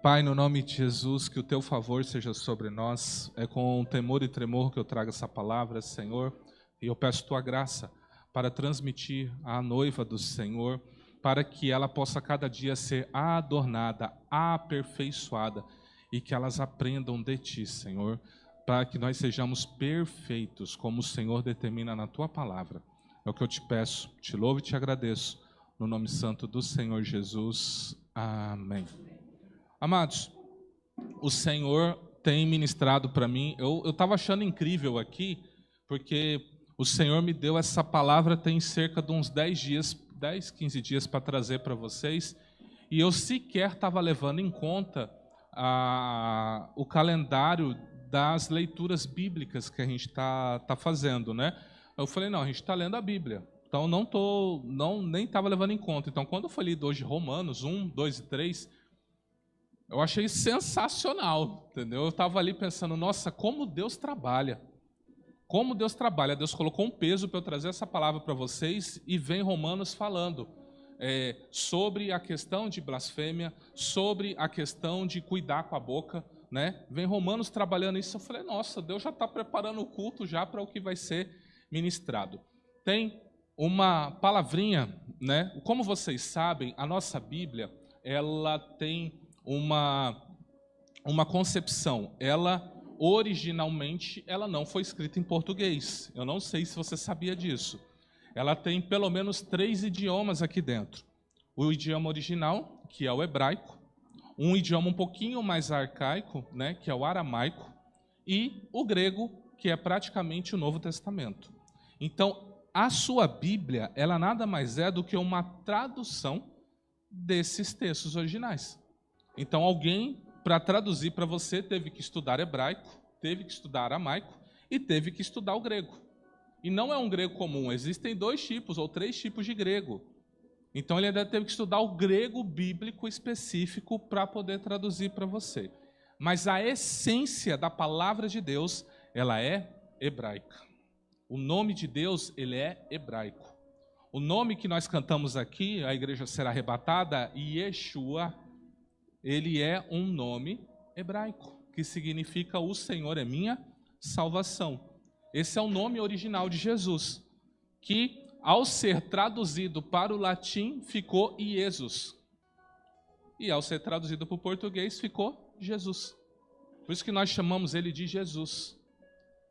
Pai, no nome de Jesus, que o teu favor seja sobre nós. É com temor e tremor que eu trago essa palavra, Senhor, e eu peço tua graça para transmitir à noiva do Senhor, para que ela possa cada dia ser adornada, aperfeiçoada, e que elas aprendam de ti, Senhor, para que nós sejamos perfeitos, como o Senhor determina na tua palavra. É o que eu te peço, te louvo e te agradeço, no nome santo do Senhor Jesus. Amém. Amados, o Senhor tem ministrado para mim. Eu estava achando incrível aqui, porque o Senhor me deu essa palavra tem cerca de uns 10, 15 dias para trazer para vocês, e eu sequer estava levando em conta o calendário das leituras bíblicas que a gente tá fazendo, né? Eu falei, não, a gente está lendo a Bíblia, então nem estava levando em conta. Então, quando foi lido hoje Romanos 1, 2 e 3, eu achei sensacional, entendeu? Eu estava ali pensando, nossa, como Deus trabalha. Como Deus trabalha. Deus colocou um peso para eu trazer essa palavra para vocês, e vem Romanos falando sobre a questão de blasfêmia, sobre a questão de cuidar com a boca, né? Vem Romanos trabalhando isso. Eu falei, nossa, Deus já está preparando o culto já para o que vai ser ministrado. Tem uma palavrinha, né? Como vocês sabem, a nossa Bíblia, ela tem uma concepção. Ela, originalmente, ela não foi escrita em português. Eu não sei se você sabia disso. Ela tem pelo menos 3 idiomas aqui dentro. O idioma original, que é o hebraico, um idioma um pouquinho mais arcaico, né, que é o aramaico, e o grego, que é praticamente o Novo Testamento. Então, a sua Bíblia, ela nada mais é do que uma tradução desses textos originais. Então, alguém, para traduzir para você, teve que estudar hebraico, teve que estudar aramaico e teve que estudar o grego. E não é um grego comum, existem 2 tipos ou 3 tipos de grego. Então, ele ainda teve que estudar o grego bíblico específico para poder traduzir para você. Mas a essência da palavra de Deus, ela é hebraica. O nome de Deus, ele é hebraico. O nome que nós cantamos aqui, a igreja será arrebatada, Yeshua, ele é um nome hebraico, que significa o Senhor é minha salvação. Esse é o nome original de Jesus, que ao ser traduzido para o latim ficou Iesus. E ao ser traduzido para o português ficou Jesus. Por isso que nós chamamos ele de Jesus.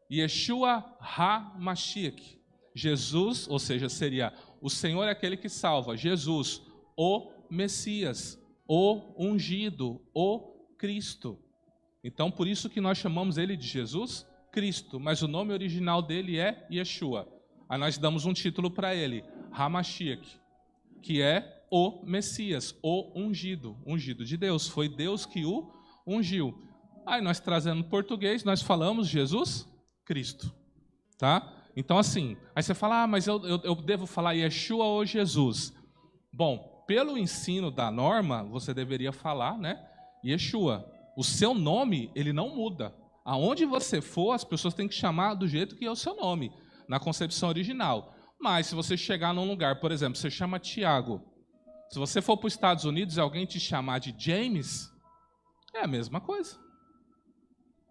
Yeshua HaMashiach. Jesus, ou seja, seria o Senhor é aquele que salva. Jesus, o Messias, o ungido, o Cristo. Então, por isso que nós chamamos ele de Jesus Cristo, mas o nome original dele é Yeshua. Aí nós damos um título para ele, HaMashiach, que é o Messias, o ungido, ungido de Deus. Foi Deus que o ungiu. Aí nós trazendo português, nós falamos Jesus Cristo, tá? Então assim, aí você fala, mas eu devo falar Yeshua ou Jesus? Bom, pelo ensino da norma, você deveria falar, né, Yeshua. O seu nome, ele não muda. Aonde você for, as pessoas têm que chamar do jeito que é o seu nome, na concepção original. Mas se você chegar num lugar, por exemplo, você chama Tiago. Se você for para os Estados Unidos e alguém te chamar de James, é a mesma coisa.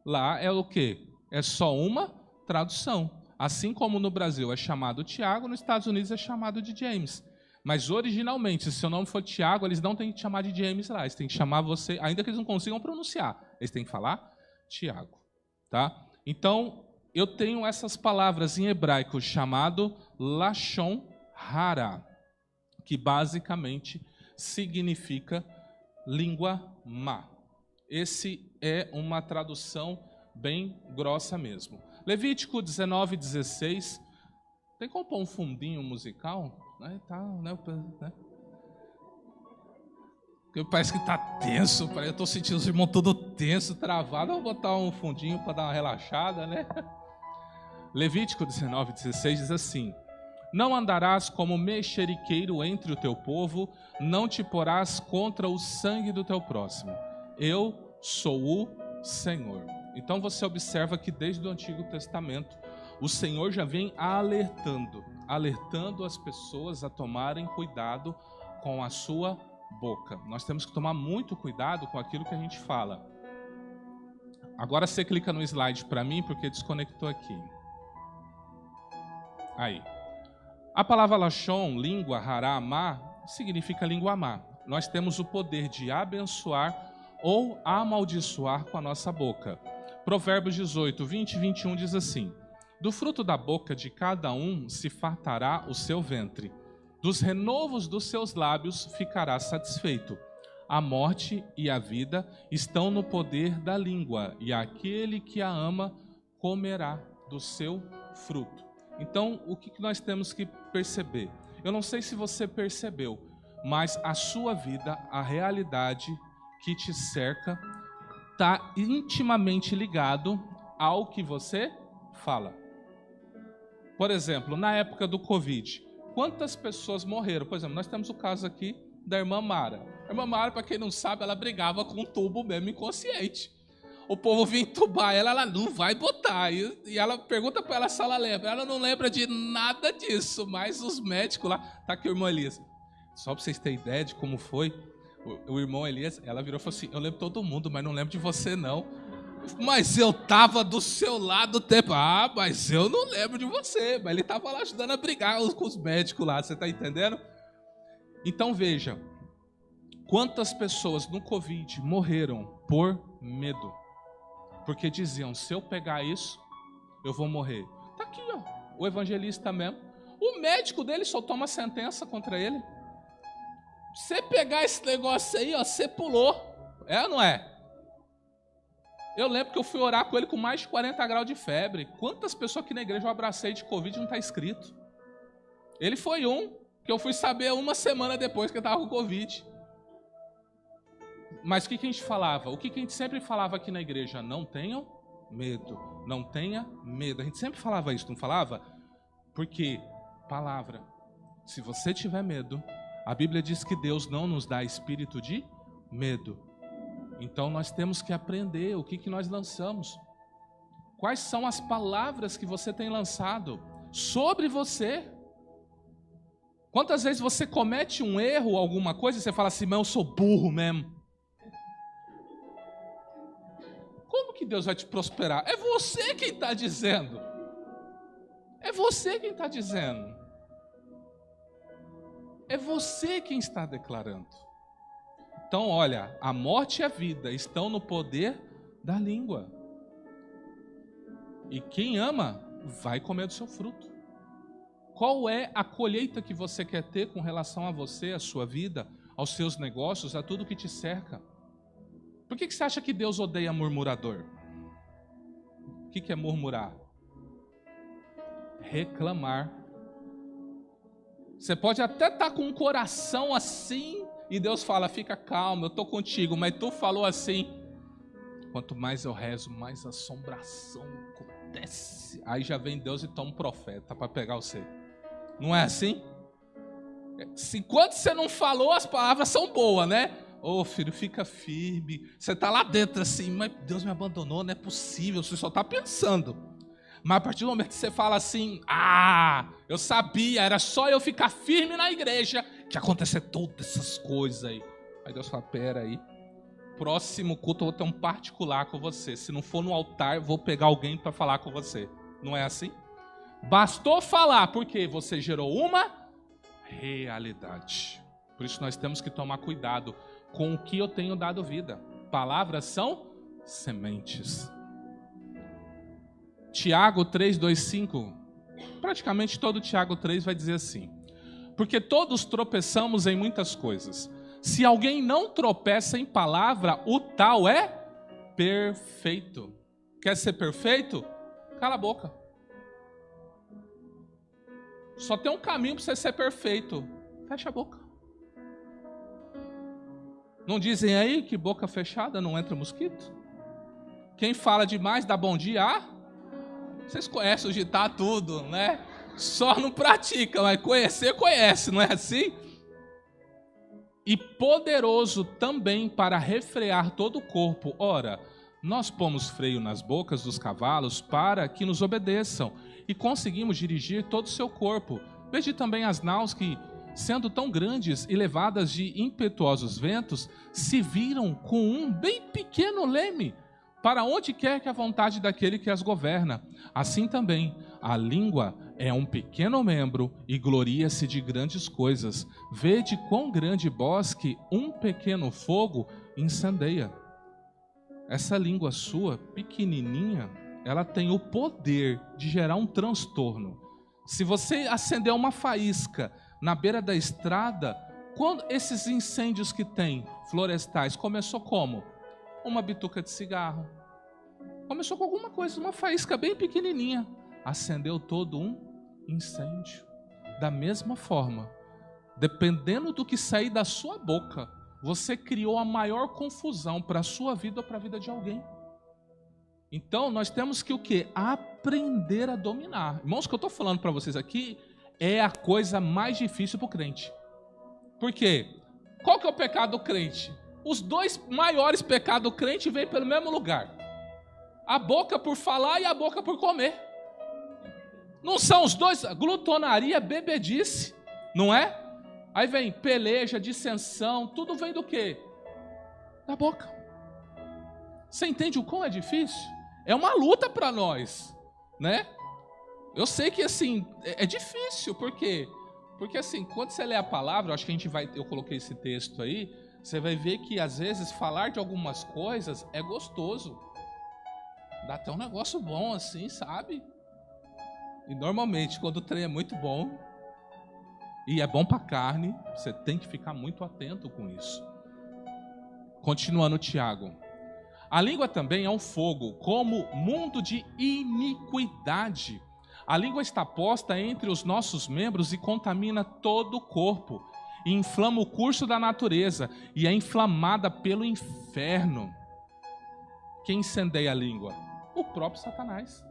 Lá é o quê? É só uma tradução. Assim como no Brasil é chamado Tiago, nos Estados Unidos é chamado de James. Mas originalmente, se seu nome for Tiago, eles não têm que te chamar de James lá. Eles têm que chamar você, ainda que eles não consigam pronunciar, eles têm que falar Tiago. Tá? Então, eu tenho essas palavras em hebraico chamado Lashon Hara, que basicamente significa língua má. Esse é uma tradução bem grossa mesmo. Levítico 19:16. Tem como pôr um fundinho musical? Porque parece que está tenso, eu estou sentindo os irmãos todo tenso, travado. Vou botar um fundinho para dar uma relaxada, né? Levítico 19:16 diz assim: não andarás como mexeriqueiro entre o teu povo, não te porás contra o sangue do teu próximo. Eu sou o Senhor. Então você observa que desde o Antigo Testamento, o Senhor já vem alertando as pessoas a tomarem cuidado com a sua boca. Nós temos que tomar muito cuidado com aquilo que a gente fala. Agora você clica no slide para mim, porque desconectou aqui. Aí. A palavra lashon, língua, hará, amar, significa língua amar. Nós temos o poder de abençoar ou amaldiçoar com a nossa boca. Provérbios 18, 20 e 21 diz assim: do fruto da boca de cada um se fartará o seu ventre, dos renovos dos seus lábios ficará satisfeito. A morte e a vida estão no poder da língua, e aquele que a ama comerá do seu fruto. Então, o que nós temos que perceber? Eu não sei se você percebeu, mas a sua vida, a realidade que te cerca, está intimamente ligado ao que você fala. Por exemplo, na época do Covid, quantas pessoas morreram? Por exemplo, nós temos o caso aqui da irmã Mara. A irmã Mara, para quem não sabe, ela brigava com um tubo mesmo inconsciente. O povo vinha entubar ela não vai botar. E ela pergunta para ela se ela lembra. Ela não lembra de nada disso, mas os médicos lá... Tá aqui o irmão Elias. Só para vocês terem ideia de como foi, o irmão Elias, ela virou e falou assim: eu lembro todo mundo, mas não lembro de você não. Mas eu tava do seu lado o tempo. Ah, mas eu não lembro de você. Mas ele tava lá ajudando a brigar com os médicos lá, você tá entendendo? Então veja, quantas pessoas no Covid morreram por medo. Porque diziam, se eu pegar isso, eu vou morrer. Tá aqui, ó, o evangelista mesmo. O médico dele soltou uma sentença contra ele. Você pegar esse negócio aí, ó, você pulou. É ou não é? Eu lembro que eu fui orar com ele com mais de 40 graus de febre. Quantas pessoas aqui na igreja eu abracei de Covid não está escrito? Ele foi um que eu fui saber uma semana depois que eu estava com Covid. Mas o que a gente falava? O que a gente sempre falava aqui na igreja? Não tenham medo. Não tenha medo. A gente sempre falava isso, não falava? Porque, palavra, se você tiver medo, a Bíblia diz que Deus não nos dá espírito de medo. Então nós temos que aprender o que nós lançamos. Quais são as palavras que você tem lançado sobre você? Quantas vezes você comete um erro, alguma coisa, e você fala assim, mas eu sou burro mesmo. Como que Deus vai te prosperar? É você quem está dizendo. É você quem está dizendo. É você quem está declarando. Então, olha, a morte e a vida estão no poder da língua. E quem ama vai comer do seu fruto. Qual é a colheita que você quer ter com relação a você, a sua vida, aos seus negócios, a tudo que te cerca? Por que você acha que Deus odeia murmurador? O que é murmurar? Reclamar. Você pode até estar com um coração assim, e Deus fala, fica calmo, eu estou contigo, mas tu falou assim. Quanto mais eu rezo, mais assombração acontece. Aí já vem Deus e toma um profeta para pegar você. Não é assim? Enquanto você não falou, as palavras são boas, né? Ô filho, fica firme. Você está lá dentro assim, mas Deus me abandonou, não é possível. Você só está pensando. Mas a partir do momento que você fala assim, eu sabia, era só eu ficar firme na igreja que ia acontecer todas essas coisas aí. Aí Deus fala, pera aí, próximo culto eu vou ter um particular com você. Se não for no altar, eu vou pegar alguém para falar com você. Não é assim? Bastou falar, porque você gerou uma realidade. Por isso nós temos que tomar cuidado com o que eu tenho dado vida. Palavras são sementes. Tiago 3, 2, 5, praticamente todo Tiago 3 vai dizer assim: porque todos tropeçamos em muitas coisas. Se alguém não tropeça em palavra, o tal é perfeito. Quer ser perfeito? Cala a boca. Só tem um caminho para você ser perfeito. Fecha a boca. Não dizem aí que boca fechada não entra mosquito? Quem fala demais dá bom dia? Vocês conhecem o ditado tudo, né? Só não pratica, mas conhecer, conhece, não é assim? E poderoso também para refrear todo o corpo. Ora, nós pomos freio nas bocas dos cavalos para que nos obedeçam e conseguimos dirigir todo o seu corpo. Veja também as naus que sendo tão grandes e levadas de impetuosos ventos, se viram com um bem pequeno leme, para onde quer que a vontade daquele que as governa. Assim também, a língua é um pequeno membro e gloria-se de grandes coisas. Vede quão grande bosque um pequeno fogo incendeia. Essa língua sua, pequenininha, ela tem o poder de gerar um transtorno. Se você acender uma faísca na beira da estrada, quando esses incêndios que tem florestais, começou como? Uma bituca de cigarro. Começou com alguma coisa, uma faísca bem pequenininha. Acendeu todo um incêndio. Da mesma forma, dependendo do que sair da sua boca, você criou a maior confusão para a sua vida ou para a vida de alguém. Então, nós temos que o quê? Aprender a dominar. Irmãos, o que eu estou falando para vocês aqui é a coisa mais difícil para o crente. Por quê? Qual que é o pecado do crente? Os dois maiores pecados do crente vêm pelo mesmo lugar. A boca por falar e a boca por comer. Não são os dois? Glutonaria, bebedice, não é? Aí vem peleja, dissensão, tudo vem do quê? Da boca. Você entende o quão é difícil? É uma luta para nós, né? Eu sei que assim, é difícil, por quê? Porque assim, quando você lê a palavra, eu acho que eu coloquei esse texto aí, você vai ver que às vezes falar de algumas coisas é gostoso. Dá até um negócio bom assim, sabe? E normalmente, quando o trem é muito bom, e é bom para a carne, você tem que ficar muito atento com isso. Continuando Tiago. A língua também é um fogo, como mundo de iniquidade. A língua está posta entre os nossos membros e contamina todo o corpo, e inflama o curso da natureza, e é inflamada pelo inferno. Quem incendeia a língua? O próprio Satanás.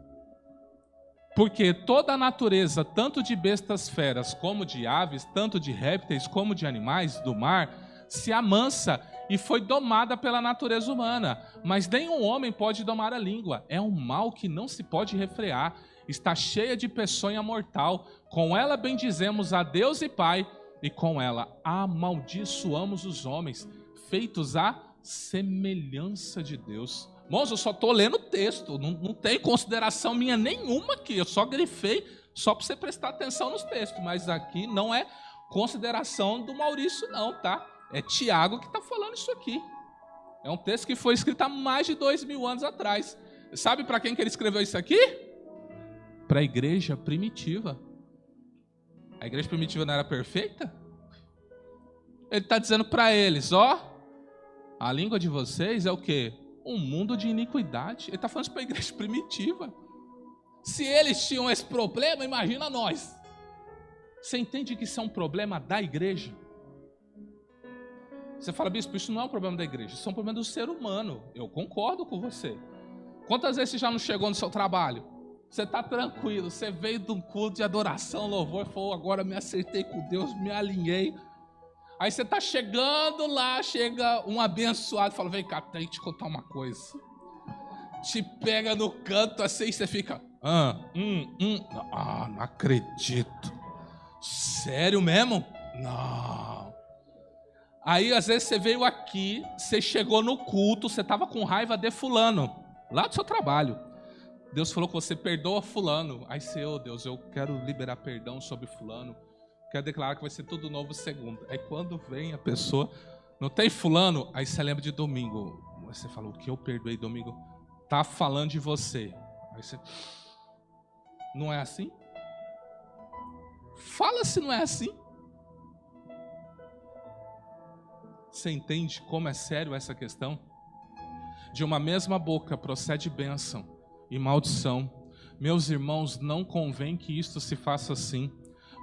Porque toda a natureza, tanto de bestas feras como de aves, tanto de répteis como de animais do mar, se amansa e foi domada pela natureza humana. Mas nenhum homem pode domar a língua. É um mal que não se pode refrear. Está cheia de peçonha mortal. Com ela bendizemos a Deus e Pai, e com ela amaldiçoamos os homens, feitos à semelhança de Deus. Irmãos, eu só estou lendo o texto, não tem consideração minha nenhuma aqui, eu só grifei só para você prestar atenção nos textos, mas aqui não é consideração do Maurício não, tá? É Tiago que está falando isso aqui. É um texto que foi escrito há mais de 2000 anos atrás. Sabe para quem que ele escreveu isso aqui? Para a igreja primitiva. A igreja primitiva não era perfeita? Ele está dizendo para eles, ó, a língua de vocês é o quê? Um mundo de iniquidade. Ele está falando isso para a igreja primitiva. Se eles tinham esse problema, imagina nós. Você entende que isso é um problema da igreja? Você fala, bispo, isso não é um problema da igreja, isso é um problema do ser humano. Eu concordo com você. Quantas vezes você já não chegou no seu trabalho? Você está tranquilo, você veio de um culto de adoração, louvor, falou, agora me acertei com Deus, me alinhei. Aí você está chegando lá, chega um abençoado e fala, vem cá, tem que te contar uma coisa. Te pega no canto assim e você fica, não acredito. Sério mesmo? Não. Aí às vezes você veio aqui, você chegou no culto, você estava com raiva de fulano, lá do seu trabalho. Deus falou que você perdoa fulano. Aí você, oh Deus, eu quero liberar perdão sobre fulano. Quero declarar que vai ser tudo novo segundo. Aí quando vem a pessoa, não tem fulano, aí você lembra de domingo. Você fala, o que eu perdoei domingo? Tá falando de você. Aí você, não é assim? Fala se não é assim. Você entende como é sério essa questão? De uma mesma boca procede bênção e maldição. Meus irmãos, não convém que isto se faça assim.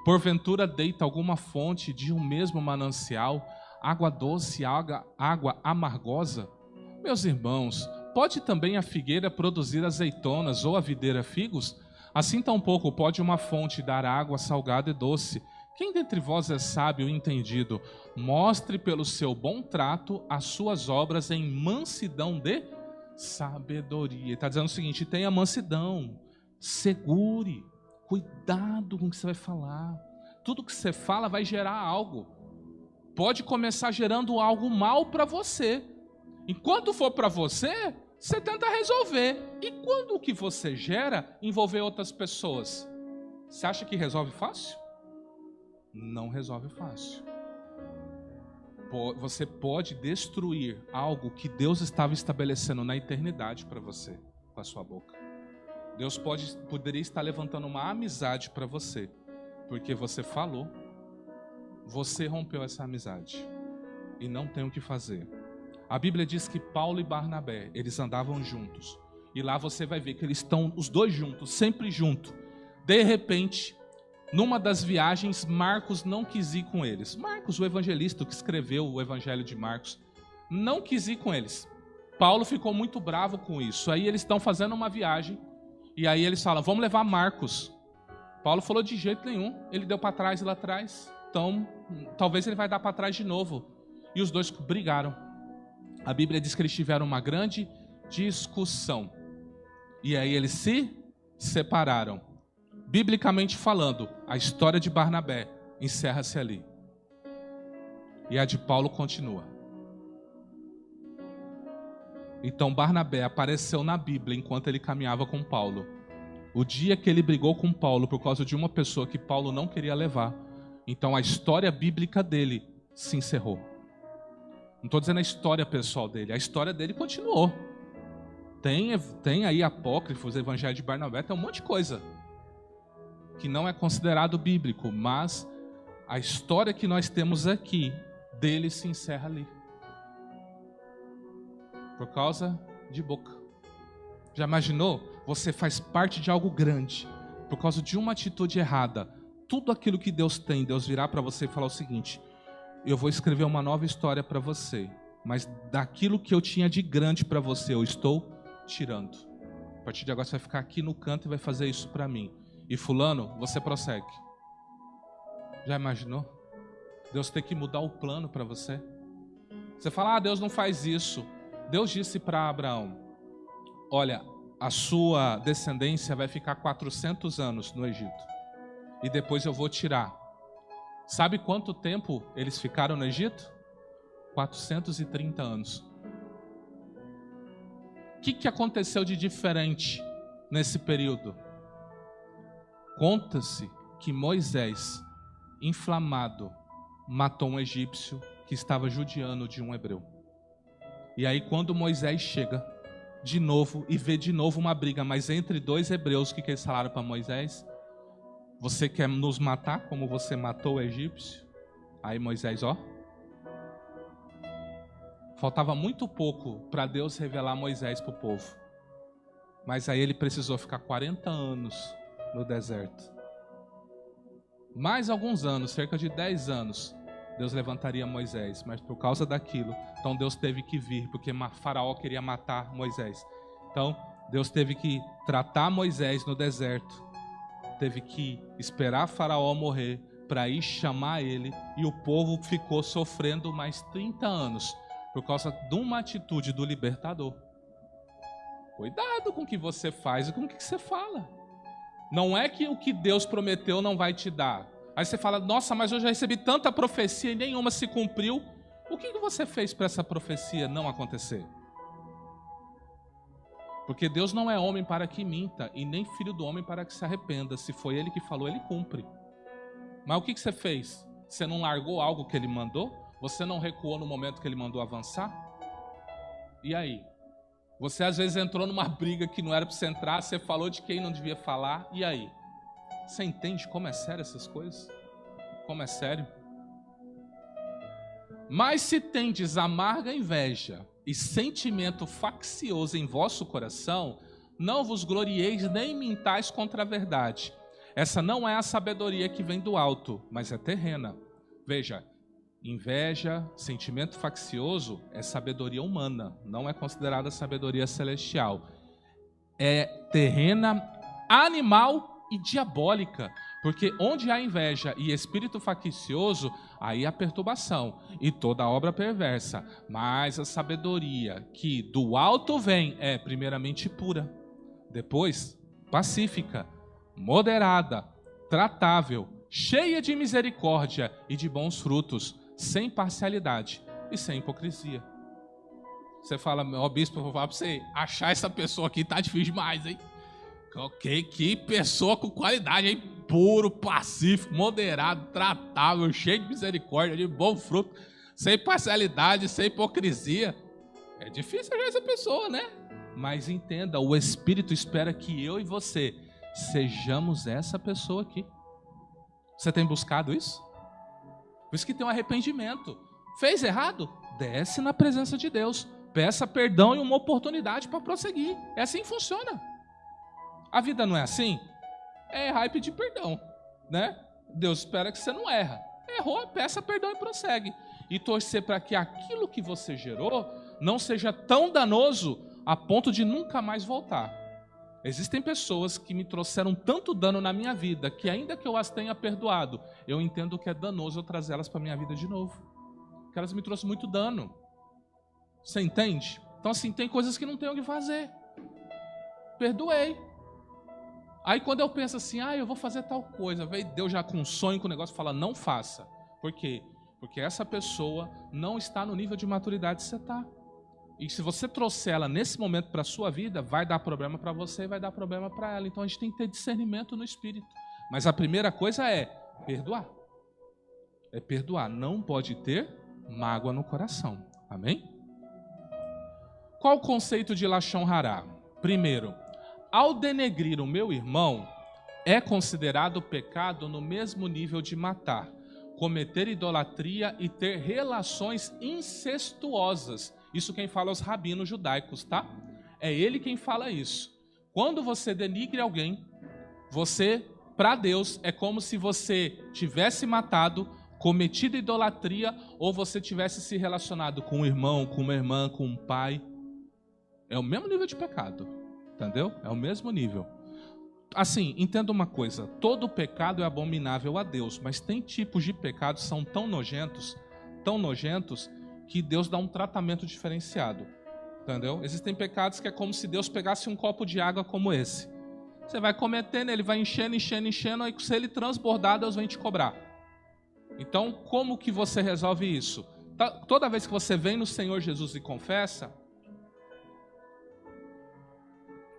Porventura deita alguma fonte de um mesmo manancial, água doce, água amargosa? Meus irmãos, pode também a figueira produzir azeitonas ou a videira figos? Assim tampouco pode uma fonte dar água salgada e doce. Quem dentre vós é sábio e entendido? Mostre pelo seu bom trato as suas obras em mansidão de sabedoria. Ele está dizendo o seguinte, tenha mansidão, segure. Cuidado com o que você vai falar. tudo que você fala vai gerar algo. Pode começar gerando algo mal para você. Enquanto for para você, você tenta resolver. E quando o que você gera envolver outras pessoas? Você acha que resolve fácil? Não resolve fácil. Você pode destruir algo que Deus estava estabelecendo na eternidade para você, com a sua boca. Deus poderia estar levantando uma amizade para você, porque você falou, você rompeu essa amizade e não tem o que fazer. A Bíblia diz que Paulo e Barnabé, eles andavam juntos, e lá você vai ver que eles estão os dois juntos, sempre juntos. De repente, numa das viagens, Marcos não quis ir com eles. Marcos, o evangelista que escreveu o Evangelho de Marcos, não quis ir com eles. Paulo ficou muito bravo com isso. Aí eles estão fazendo uma viagem, e aí eles falam, vamos levar Marcos. Paulo falou, de jeito nenhum. Ele deu para trás e lá atrás. Então, talvez ele vai dar para trás de novo. E os dois brigaram. A Bíblia diz que eles tiveram uma grande discussão. E aí eles se separaram. Biblicamente falando, a história de Barnabé encerra-se ali. E a de Paulo continua. Então Barnabé apareceu na Bíblia enquanto ele caminhava com Paulo. O dia que ele brigou com Paulo por causa de uma pessoa que Paulo não queria levar. Então a história bíblica dele se encerrou. Não estou dizendo a história pessoal dele, a história dele continuou. Tem aí apócrifos, Evangelho de Barnabé, tem um monte de coisa que não é considerado bíblico, mas a história que nós temos aqui dele se encerra ali. Por causa de boca. Já imaginou? Você faz parte de algo grande. Por causa de uma atitude errada. Tudo aquilo que Deus tem, Deus virá para você e falar o seguinte: eu vou escrever uma nova história para você, mas daquilo que eu tinha de grande para você, eu estou tirando. A partir de agora você vai ficar aqui no canto e vai fazer isso para mim. E fulano, você prossegue. Já imaginou? Deus tem que mudar o plano para você. Você fala, Deus não faz isso. Deus disse para Abraão, olha, a sua descendência vai ficar 400 anos no Egito. E depois eu vou tirar. Sabe quanto tempo eles ficaram no Egito? 430 anos. O que aconteceu de diferente nesse período? Conta-se que Moisés, inflamado, matou um egípcio que estava judiando de um hebreu. E aí quando Moisés chega de novo e vê de novo uma briga, mas entre dois hebreus, o que eles falaram para Moisés? Você quer nos matar como você matou o egípcio? Aí Moisés, faltava muito pouco para Deus revelar Moisés para o povo. Mas aí ele precisou ficar 40 anos no deserto. Mais alguns anos, cerca de 10 anos, Deus levantaria Moisés. Mas por causa daquilo, então Deus teve que vir, porque Faraó queria matar Moisés. Então Deus teve que tratar Moisés no deserto. Teve que esperar Faraó morrer para ir chamar ele. E o povo ficou sofrendo mais 30 anos por causa de uma atitude do libertador. Cuidado com o que você faz e com o que você fala. Não é que o que Deus prometeu não vai te dar. Aí você fala, nossa, mas eu já recebi tanta profecia e nenhuma se cumpriu. O que você fez para essa profecia não acontecer? Porque Deus não é homem para que minta e nem filho do homem para que se arrependa. Se foi Ele que falou, Ele cumpre. Mas o que você fez? Você não largou algo que Ele mandou? Você não recuou no momento que Ele mandou avançar? E aí? Você às vezes entrou numa briga que não era para você entrar, você falou de quem não devia falar, e aí? Você entende como é sério essas coisas? Como é sério? Mas se tendes amarga inveja e sentimento faccioso em vosso coração, não vos glorieis nem mintais contra a verdade. Essa não é a sabedoria que vem do alto, mas é terrena. Veja, inveja, sentimento faccioso é sabedoria humana, não é considerada sabedoria celestial. É terrena, animal e diabólica, porque onde há inveja e espírito faccioso, aí há perturbação e toda obra perversa. Mas a sabedoria que do alto vem é primeiramente pura, depois pacífica, moderada, tratável, cheia de misericórdia e de bons frutos, sem parcialidade e sem hipocrisia. Você fala, ó bispo, eu vou falar para você, achar essa pessoa aqui tá difícil demais, hein? Ok, que pessoa com qualidade, hein? Puro, pacífico, moderado, tratável, cheio de misericórdia, de bom fruto, sem parcialidade, sem hipocrisia. É difícil achar essa pessoa, né? Mas entenda, o Espírito espera que eu e você sejamos essa pessoa aqui. Você tem buscado isso? Por isso que tem um arrependimento. Fez errado? Desce na presença de Deus. Peça perdão e uma oportunidade para prosseguir. É assim que funciona. A vida não é assim? É errar e pedir perdão, né? Deus espera que você não erra. Errou, peça perdão e prossegue. E torcer para que aquilo que você gerou não seja tão danoso a ponto de nunca mais voltar. Existem pessoas que me trouxeram tanto dano na minha vida que ainda que eu as tenha perdoado, eu entendo que é danoso eu trazer elas para a minha vida de novo. Porque elas me trouxeram muito dano. Você entende? Então assim, tem coisas que não tem o que fazer. Perdoei. Aí quando eu penso assim, eu vou fazer tal coisa, veio Deus já com um sonho, com o negócio, fala, não faça. Por quê? Porque essa pessoa não está no nível de maturidade que você está. E se você trouxer ela nesse momento para a sua vida, vai dar problema para você e vai dar problema para ela. Então a gente tem que ter discernimento no espírito. Mas a primeira coisa é perdoar. É perdoar. Não pode ter mágoa no coração. Amém? Qual o conceito de Lashon Hará? Primeiro, ao denegrir o meu irmão, é considerado pecado no mesmo nível de matar, cometer idolatria e ter relações incestuosas. Isso quem fala é os rabinos judaicos, tá? É ele quem fala isso. Quando você denigre alguém, você, para Deus, é como se você tivesse matado, cometido idolatria, ou você tivesse se relacionado com um irmão, com uma irmã, com um pai. É o mesmo nível de pecado. Entendeu? É o mesmo nível. Assim, entenda uma coisa. Todo pecado é abominável a Deus, mas tem tipos de pecados que são tão nojentos, que Deus dá um tratamento diferenciado. Entendeu? Existem pecados que é como se Deus pegasse um copo de água como esse. Você vai cometendo, ele vai enchendo, aí se ele transbordar, Deus vem te cobrar. Então, como que você resolve isso? Toda vez que você vem no Senhor Jesus e confessa,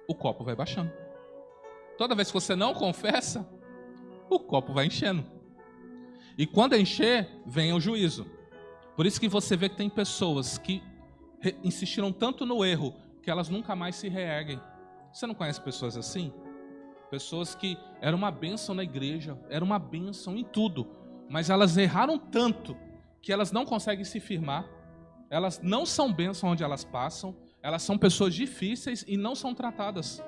o copo vai baixando. Toda vez que você não confessa, o copo vai enchendo. E quando encher, vem o juízo. Por isso que você vê que tem pessoas que insistiram tanto no erro que elas nunca mais se reerguem. Você não conhece pessoas assim? Pessoas que eram uma bênção na igreja, era uma bênção em tudo, mas elas erraram tanto que elas não conseguem se firmar, elas não são bênção onde elas passam, elas são pessoas difíceis e não são tratadas.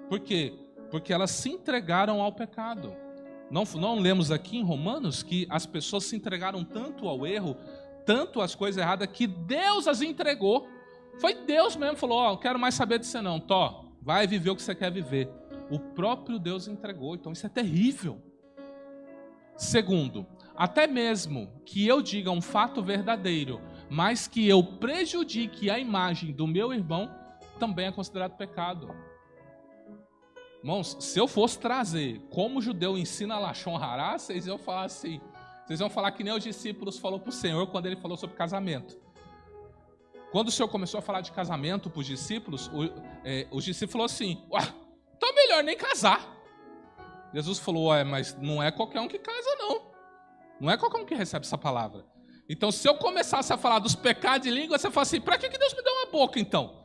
Por quê? Porque elas se entregaram ao pecado. Não lemos aqui em Romanos que as pessoas se entregaram tanto ao erro, tanto às coisas erradas, que Deus as entregou. Foi Deus mesmo que falou, não quero mais saber de você não, vai viver o que você quer viver. O próprio Deus entregou, então isso é terrível. Segundo, até mesmo que eu diga um fato verdadeiro, mas que eu prejudique a imagem do meu irmão, também é considerado pecado. Irmãos, se eu fosse trazer como o judeu ensina Lashon Hará, vocês iam falar assim, vocês iam falar que nem os discípulos falou para o Senhor quando ele falou sobre casamento. Quando o Senhor começou a falar de casamento para os discípulos, os discípulos falaram assim, então melhor nem casar. Jesus falou, mas não é qualquer um que casa não. Não é qualquer um que recebe essa palavra. Então, se eu começasse a falar dos pecados de língua, você fala assim, para que Deus me deu uma boca, então?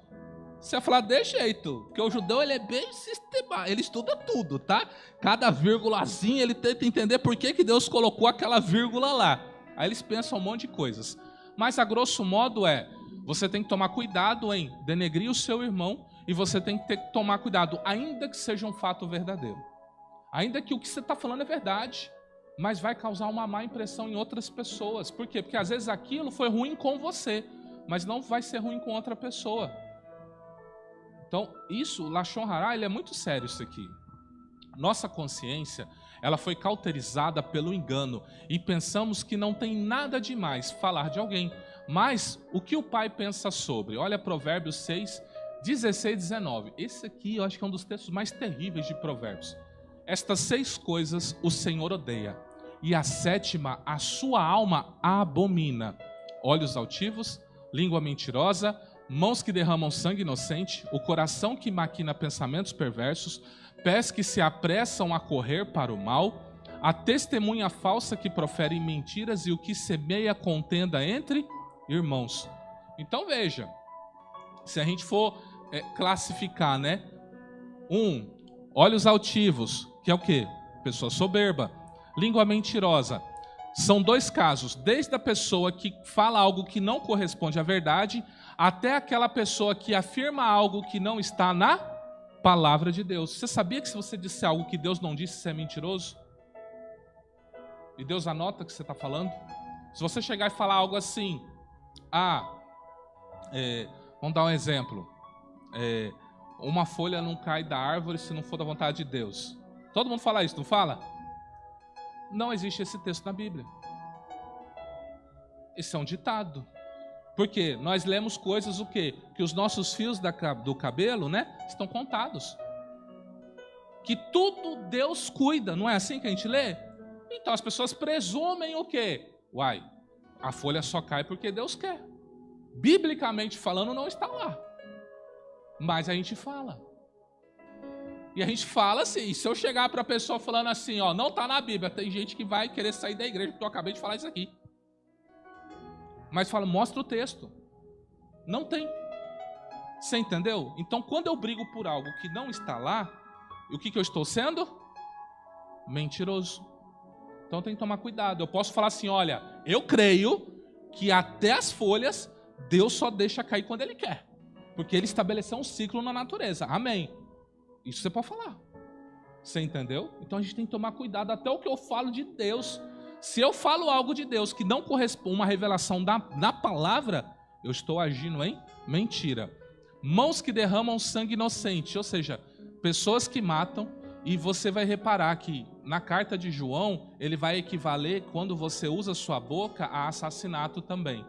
Você vai falar de jeito, porque o judeu ele é bem sistemático, ele estuda tudo, tá? Cada vírgulazinha ele tenta entender por que Deus colocou aquela vírgula lá. Aí eles pensam um monte de coisas. Mas, a grosso modo, você tem que tomar cuidado em denegrir o seu irmão e você tem que tomar cuidado, ainda que seja um fato verdadeiro. Ainda que o que você está falando é verdade, mas vai causar uma má impressão em outras pessoas. Por quê? Porque às vezes aquilo foi ruim com você, mas não vai ser ruim com outra pessoa. Então, isso, Lashon Hará, ele é muito sério isso aqui. Nossa consciência, ela foi cauterizada pelo engano e pensamos que não tem nada demais falar de alguém. Mas o que o pai pensa sobre? Olha Provérbios 6, 16 e 19. Esse aqui eu acho que é um dos textos mais terríveis de Provérbios. Estas 6 coisas o Senhor odeia. E a sétima, a sua alma abomina. Olhos altivos, língua mentirosa, mãos que derramam sangue inocente, o coração que maquina pensamentos perversos, pés que se apressam a correr para o mal, a testemunha falsa que profere mentiras e o que semeia contenda entre irmãos. Então veja, se a gente for classificar, né? Olhos altivos, que é o quê? Pessoa soberba. Língua mentirosa. São dois casos, desde a pessoa que fala algo que não corresponde à verdade, até aquela pessoa que afirma algo que não está na palavra de Deus. Você sabia que se você disser algo que Deus não disse, você é mentiroso? E Deus anota o que você está falando? Se você chegar e falar algo assim, vamos dar um exemplo. Uma folha não cai da árvore se não for da vontade de Deus. Todo mundo fala isso, não fala? Não existe esse texto na Bíblia. Esse é um ditado. Porque nós lemos coisas o quê? Que os nossos fios do cabelo, né, estão contados. Que tudo Deus cuida, não é assim que a gente lê? Então as pessoas presumem o quê? A folha só cai porque Deus quer. Biblicamente falando, não está lá. Mas a gente fala. E a gente fala assim, se eu chegar para a pessoa falando assim, não está na Bíblia, tem gente que vai querer sair da igreja porque eu acabei de falar isso aqui. Mas fala, mostra o texto. Não tem. Você entendeu? Então, quando eu brigo por algo que não está lá, o que eu estou sendo? Mentiroso. Então tem que tomar cuidado. Eu posso falar assim, olha, eu creio que até as folhas, Deus só deixa cair quando Ele quer. Porque Ele estabeleceu um ciclo na natureza. Amém. Isso você pode falar. Você entendeu? Então a gente tem que tomar cuidado até o que eu falo de Deus. Se eu falo algo de Deus que não corresponde a uma revelação na palavra, eu estou agindo em mentira. Mãos que derramam sangue inocente, ou seja, pessoas que matam, e você vai reparar que na carta de João, ele vai equivaler, quando você usa sua boca, a assassinato também.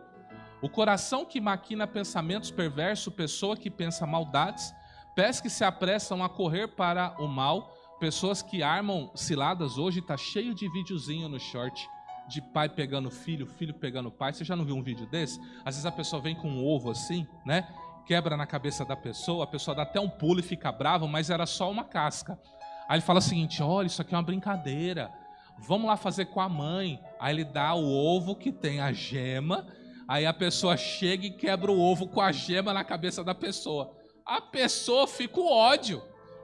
O coração que maquina pensamentos perversos, pessoa que pensa maldades, pés que se apressam a correr para o mal, pessoas que armam ciladas. Hoje está cheio de videozinho no short, de pai pegando filho, filho pegando pai. Você já não viu um vídeo desse? Às vezes a pessoa vem com um ovo assim, né? Quebra na cabeça da pessoa, a pessoa dá até um pulo e fica brava, mas era só uma casca. Aí ele fala o seguinte, olha, isso aqui é uma brincadeira, vamos lá fazer com a mãe. Aí ele dá o ovo que tem a gema, aí a pessoa chega e quebra o ovo com a gema na cabeça da pessoa. A pessoa fica com ódio,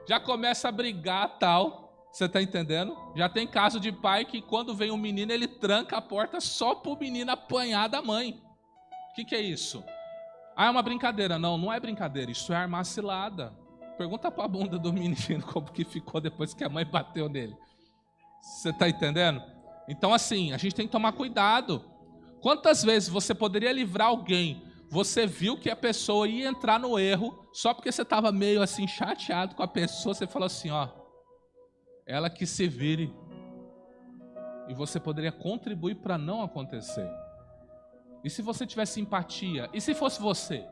já começa a brigar tal, você está entendendo? Já tem caso de pai que quando vem um menino ele tranca a porta só para o menino apanhar da mãe. O que é isso? É uma brincadeira. Não, não é brincadeira, isso é armar cilada. Pergunta para a bunda do menino como que ficou depois que a mãe bateu nele. Você está entendendo? Então assim, a gente tem que tomar cuidado. Quantas vezes você poderia livrar alguém, você viu que a pessoa ia entrar no erro, só porque você estava meio assim chateado com a pessoa, você falou assim, ela que se vire. E você poderia contribuir para não acontecer. E se você tivesse empatia? E se fosse você?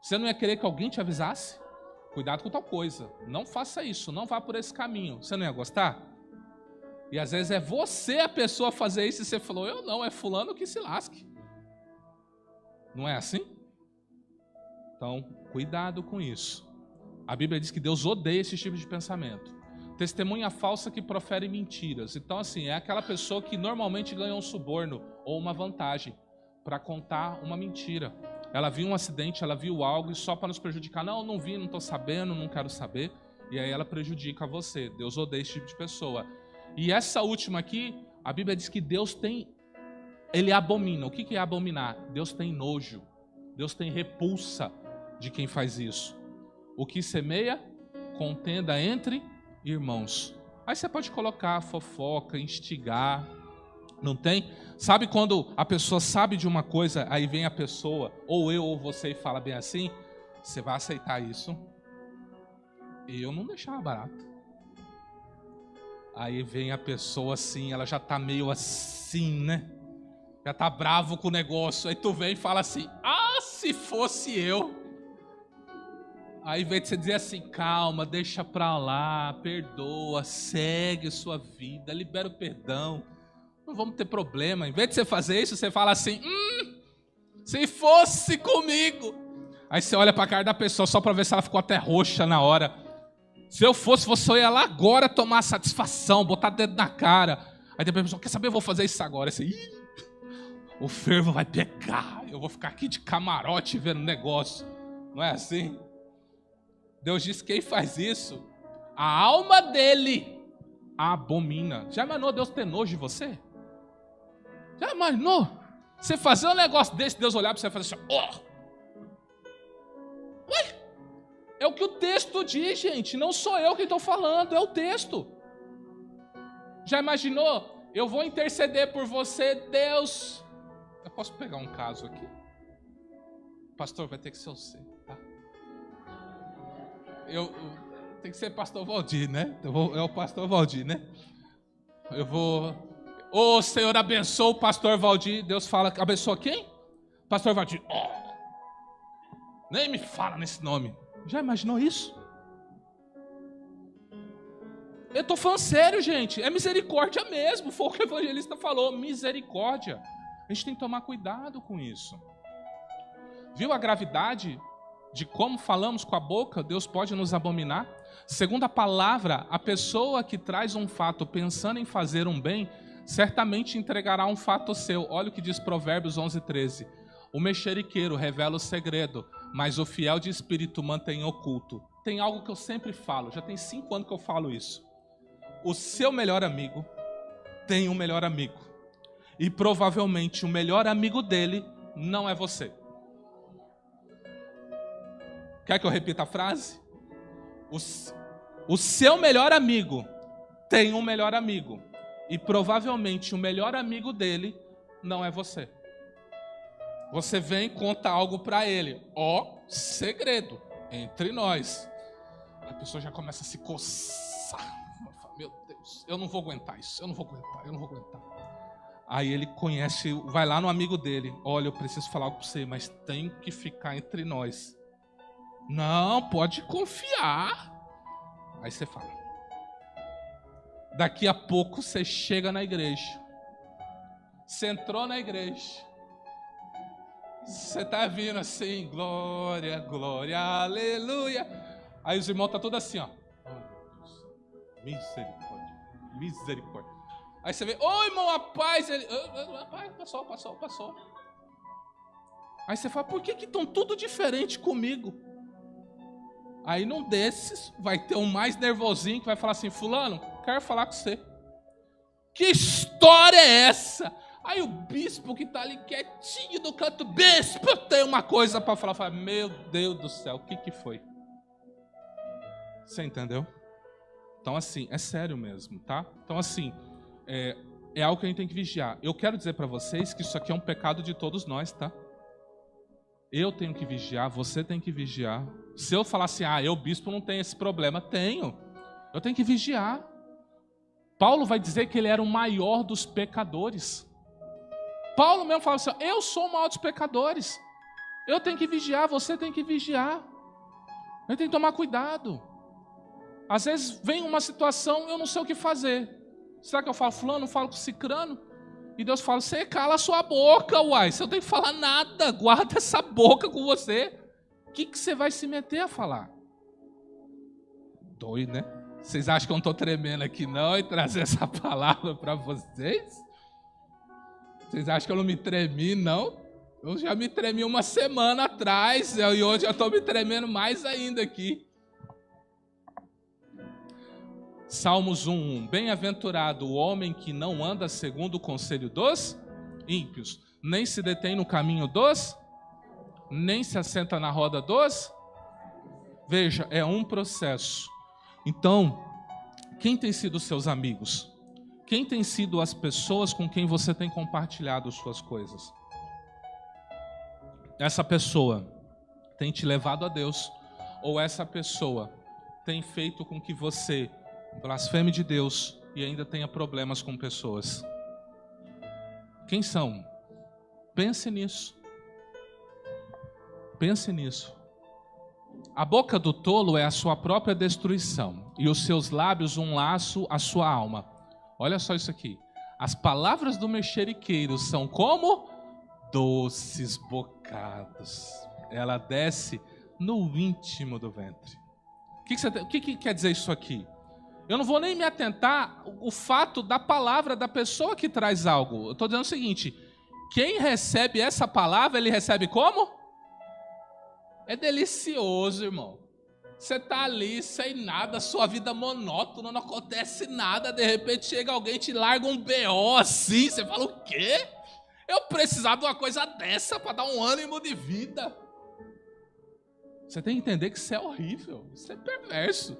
Você não ia querer que alguém te avisasse? Cuidado com tal coisa. Não faça isso, não vá por esse caminho. Você não ia gostar? E às vezes é você a pessoa a fazer isso e você falou, eu não, é fulano que se lasque. Não é assim? Então, cuidado com isso. A Bíblia diz que Deus odeia esse tipo de pensamento. Testemunha falsa que profere mentiras. Então, assim, é aquela pessoa que normalmente ganha um suborno ou uma vantagem para contar uma mentira. Ela viu um acidente, ela viu algo e só para nos prejudicar. Não vi, não estou sabendo, não quero saber. E aí ela prejudica você. Deus odeia esse tipo de pessoa. E essa última aqui, a Bíblia diz que Deus tem... Ele abomina. O que é abominar? Deus tem nojo. Deus tem repulsa de quem faz isso. O que semeia, contenda entre irmãos. Aí você pode colocar fofoca, instigar... Não tem? Sabe quando a pessoa sabe de uma coisa, aí vem a pessoa, ou eu ou você, e fala bem assim, você vai aceitar isso? Eu não deixava barato. Aí vem a pessoa assim, ela já tá meio assim, né? Já tá bravo com o negócio, aí tu vem e fala assim, se fosse eu. Aí, em vez de você dizer assim, calma, deixa pra lá, perdoa, segue sua vida, libera o perdão, não vamos ter problema. Em vez de você fazer isso, você fala assim, se fosse comigo. Aí você olha pra cara da pessoa só pra ver se ela ficou até roxa na hora. Se eu fosse, você ia lá agora tomar satisfação, botar dedo na cara. Aí depois a pessoa, quer saber, eu vou fazer isso agora. Aí você, o fervo vai pegar, eu vou ficar aqui de camarote vendo negócio. Não é assim? Deus diz que quem faz isso, a alma dele abomina. Já imaginou Deus ter nojo de você? Já imaginou? Você fazer um negócio desse, Deus olhar para você e fazer assim, Ué? É o que o texto diz, gente. Não sou eu quem estou falando, é o texto. Já imaginou? Eu vou interceder por você, Deus. Eu posso pegar um caso aqui? Pastor, vai ter que ser você, tá? Tem que ser pastor Valdir, né? É o pastor Valdir, né? Ô, Senhor, abençoa o pastor Valdir. Deus fala, abençoa quem? Pastor Valdir. Nem me fala nesse nome. Já imaginou isso? Eu tô falando sério, gente. É misericórdia mesmo. Foi o que o evangelista falou. Misericórdia. A gente tem que tomar cuidado com isso. Viu a gravidade de como falamos com a boca? Deus pode nos abominar. Segundo a palavra, a pessoa que traz um fato pensando em fazer um bem, certamente entregará um fato seu. Olha o que diz Provérbios 11:13. O mexeriqueiro revela o segredo, mas o fiel de espírito mantém oculto. Tem algo que eu sempre falo, já tem 5 anos que eu falo isso. O seu melhor amigo tem um melhor amigo. E provavelmente o melhor amigo dele não é você. Quer que eu repita a frase? O seu melhor amigo tem um melhor amigo. E provavelmente o melhor amigo dele não é você. Você vem e conta algo para ele. Segredo entre nós. A pessoa já começa a se coçar. Meu Deus, eu não vou aguentar isso. Eu não vou aguentar. Aí ele conhece, vai lá no amigo dele. Olha, eu preciso falar algo para você, mas tem que ficar entre nós. Não, pode confiar. Aí você fala. Daqui a pouco você chega na igreja. Você entrou na igreja. Você tá vindo assim, glória, glória, aleluia. Aí os irmãos tá tudo assim, ó. Oh, meu Deus, misericórdia. Aí você vê, irmão, a paz. Ele, passou. Aí você fala, por que estão tudo diferente comigo? Aí num desses vai ter um mais nervosinho que vai falar assim, fulano, quero falar com você. Que história é essa? Aí o bispo que está ali quietinho no canto, bispo, tem uma coisa para falar. Fala, meu Deus do céu, o que foi? Você entendeu? Então assim, é sério mesmo, tá? Então assim, é algo que a gente tem que vigiar. Eu quero dizer para vocês que isso aqui é um pecado de todos nós, tá? Eu tenho que vigiar, você tem que vigiar. Se eu falar assim, eu bispo não tenho esse problema, tenho. Eu tenho que vigiar. Paulo vai dizer que ele era o maior dos pecadores. Paulo mesmo fala assim, eu sou o maior dos pecadores. Eu tenho que vigiar, você tem que vigiar. Eu tenho que tomar cuidado. Às vezes vem uma situação, eu não sei o que fazer. Será que eu falo fulano, falo com cicrano? E Deus fala, você cala a sua boca, uai. Você não tem que falar nada, guarda essa boca com você. O que você vai se meter a falar? Doido, né? Vocês acham que eu não estou tremendo aqui não e trazer essa palavra para vocês? Vocês acham que eu não me tremi, não? Eu já me tremi uma semana atrás e hoje eu estou me tremendo mais ainda aqui. Salmos 1:1. Bem-aventurado o homem que não anda segundo o conselho dos ímpios, nem se detém no caminho dos, nem se assenta na roda dos. Veja, é um processo. Então, quem tem sido seus amigos? Quem tem sido as pessoas com quem você tem compartilhado suas coisas? Essa pessoa tem te levado a Deus? Ou essa pessoa tem feito com que você blasfeme de Deus e ainda tenha problemas com pessoas? Quem são? Pense nisso. Pense nisso. A boca do tolo é a sua própria destruição, e os seus lábios um laço à sua alma. Olha só isso aqui. As palavras do mexeriqueiro são como doces bocados. Ela desce no íntimo do ventre. O que quer dizer isso aqui? Eu não vou nem me atentar ao fato da palavra da pessoa que traz algo. Eu estou dizendo o seguinte: quem recebe essa palavra, ele recebe como? É delicioso, irmão. Você está ali sem nada, sua vida monótona, não acontece nada, de repente chega alguém e te larga um BO assim, você fala, o quê? Eu precisava de uma coisa dessa para dar um ânimo de vida. Você tem que entender que isso é horrível, isso é perverso.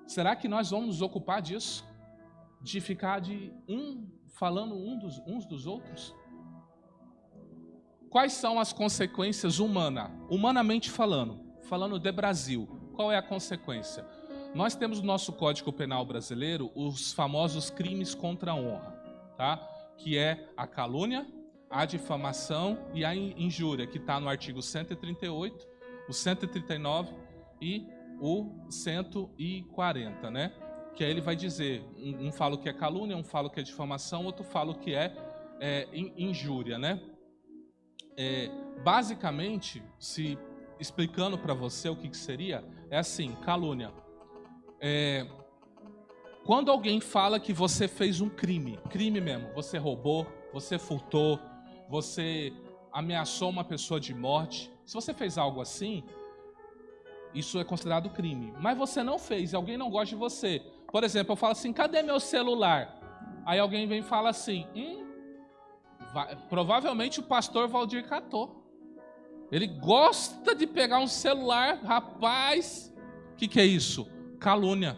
Será que nós vamos nos ocupar disso? De ficar falando uns dos outros? Quais são as consequências humanamente falando de Brasil? Qual é a consequência? Nós temos no nosso Código Penal brasileiro os famosos crimes contra a honra, tá? Que é a calúnia, a difamação e a injúria, que está no artigo 138, o 139 e o 140, né? Que aí ele vai dizer, um fala que é calúnia, um fala que é difamação, outro fala que é injúria, né? Basicamente, se explicando para você o que seria, é assim, calúnia. Quando alguém fala que você fez um crime mesmo, você roubou, você furtou, você ameaçou uma pessoa de morte, se você fez algo assim, isso é considerado crime. Mas você não fez, alguém não gosta de você. Por exemplo, eu falo assim, cadê meu celular? Aí alguém vem e fala assim, provavelmente o pastor Valdir catou. Ele gosta de pegar um celular, rapaz. O que é isso? Calúnia.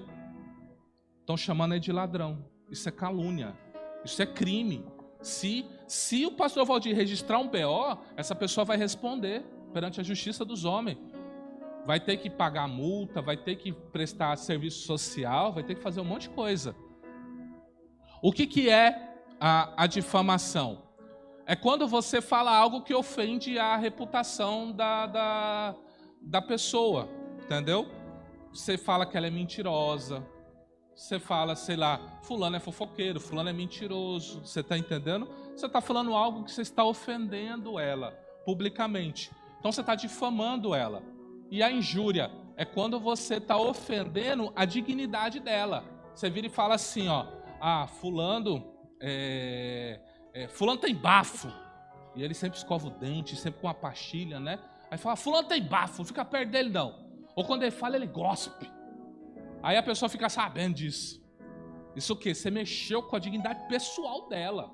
Estão chamando ele de ladrão. Isso é calúnia. Isso é crime. Se o pastor Valdir registrar um BO, essa pessoa vai responder perante a justiça dos homens. Vai ter que pagar multa, vai ter que prestar serviço social, vai ter que fazer um monte de coisa. O que é a difamação? É quando você fala algo que ofende a reputação da pessoa, entendeu? Você fala que ela é mentirosa, você fala, sei lá, fulano é fofoqueiro, fulano é mentiroso, você está entendendo? Você está falando algo que você está ofendendo ela publicamente. Então você está difamando ela. E a injúria é quando você está ofendendo a dignidade dela. Você vira e fala assim, ó, fulano tem bafo. E ele sempre escova o dente, sempre com uma pastilha, né? Aí fala, fulano tem bafo, não fica perto dele não. Ou quando ele fala, ele gospe. Aí a pessoa fica sabendo disso. Isso o quê? Você mexeu com a dignidade pessoal dela.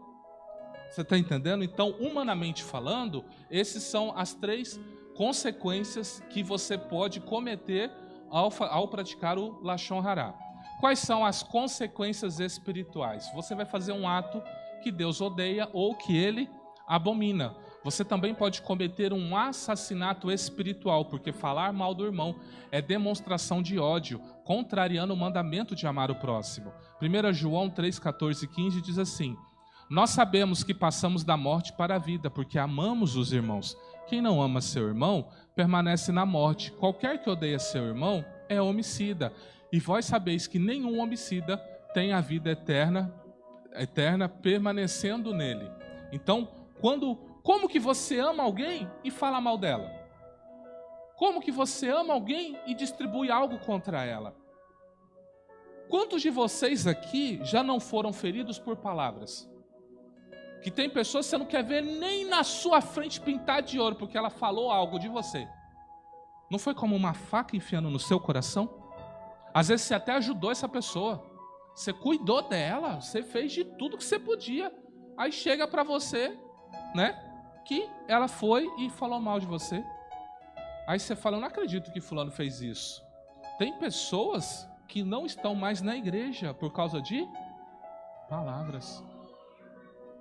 Você está entendendo? Então, humanamente falando, esses são as 3 consequências que você pode cometer ao praticar o Lashon Hará. Quais são as consequências espirituais? Você vai fazer um ato que Deus odeia ou que ele abomina. Você também pode cometer um assassinato espiritual, porque falar mal do irmão é demonstração de ódio, contrariando o mandamento de amar o próximo. 1 João 3, 14 e 15 diz assim, nós sabemos que passamos da morte para a vida, porque amamos os irmãos. Quem não ama seu irmão, permanece na morte. Qualquer que odeia seu irmão é homicida. E vós sabeis que nenhum homicida tem a vida eterna permanecendo nele. Então, como que você ama alguém e fala mal dela? Como que você ama alguém e distribui algo contra ela? Quantos de vocês aqui já não foram feridos por palavras? Que tem pessoas que você não quer ver nem na sua frente pintar de ouro, porque ela falou algo de você. Não foi como uma faca enfiando no seu coração? Às vezes você até ajudou essa pessoa. Você cuidou dela, você fez de tudo que você podia. Aí chega para você, né, que ela foi e falou mal de você. Aí você fala, eu não acredito que fulano fez isso. Tem pessoas que não estão mais na igreja por causa de palavras.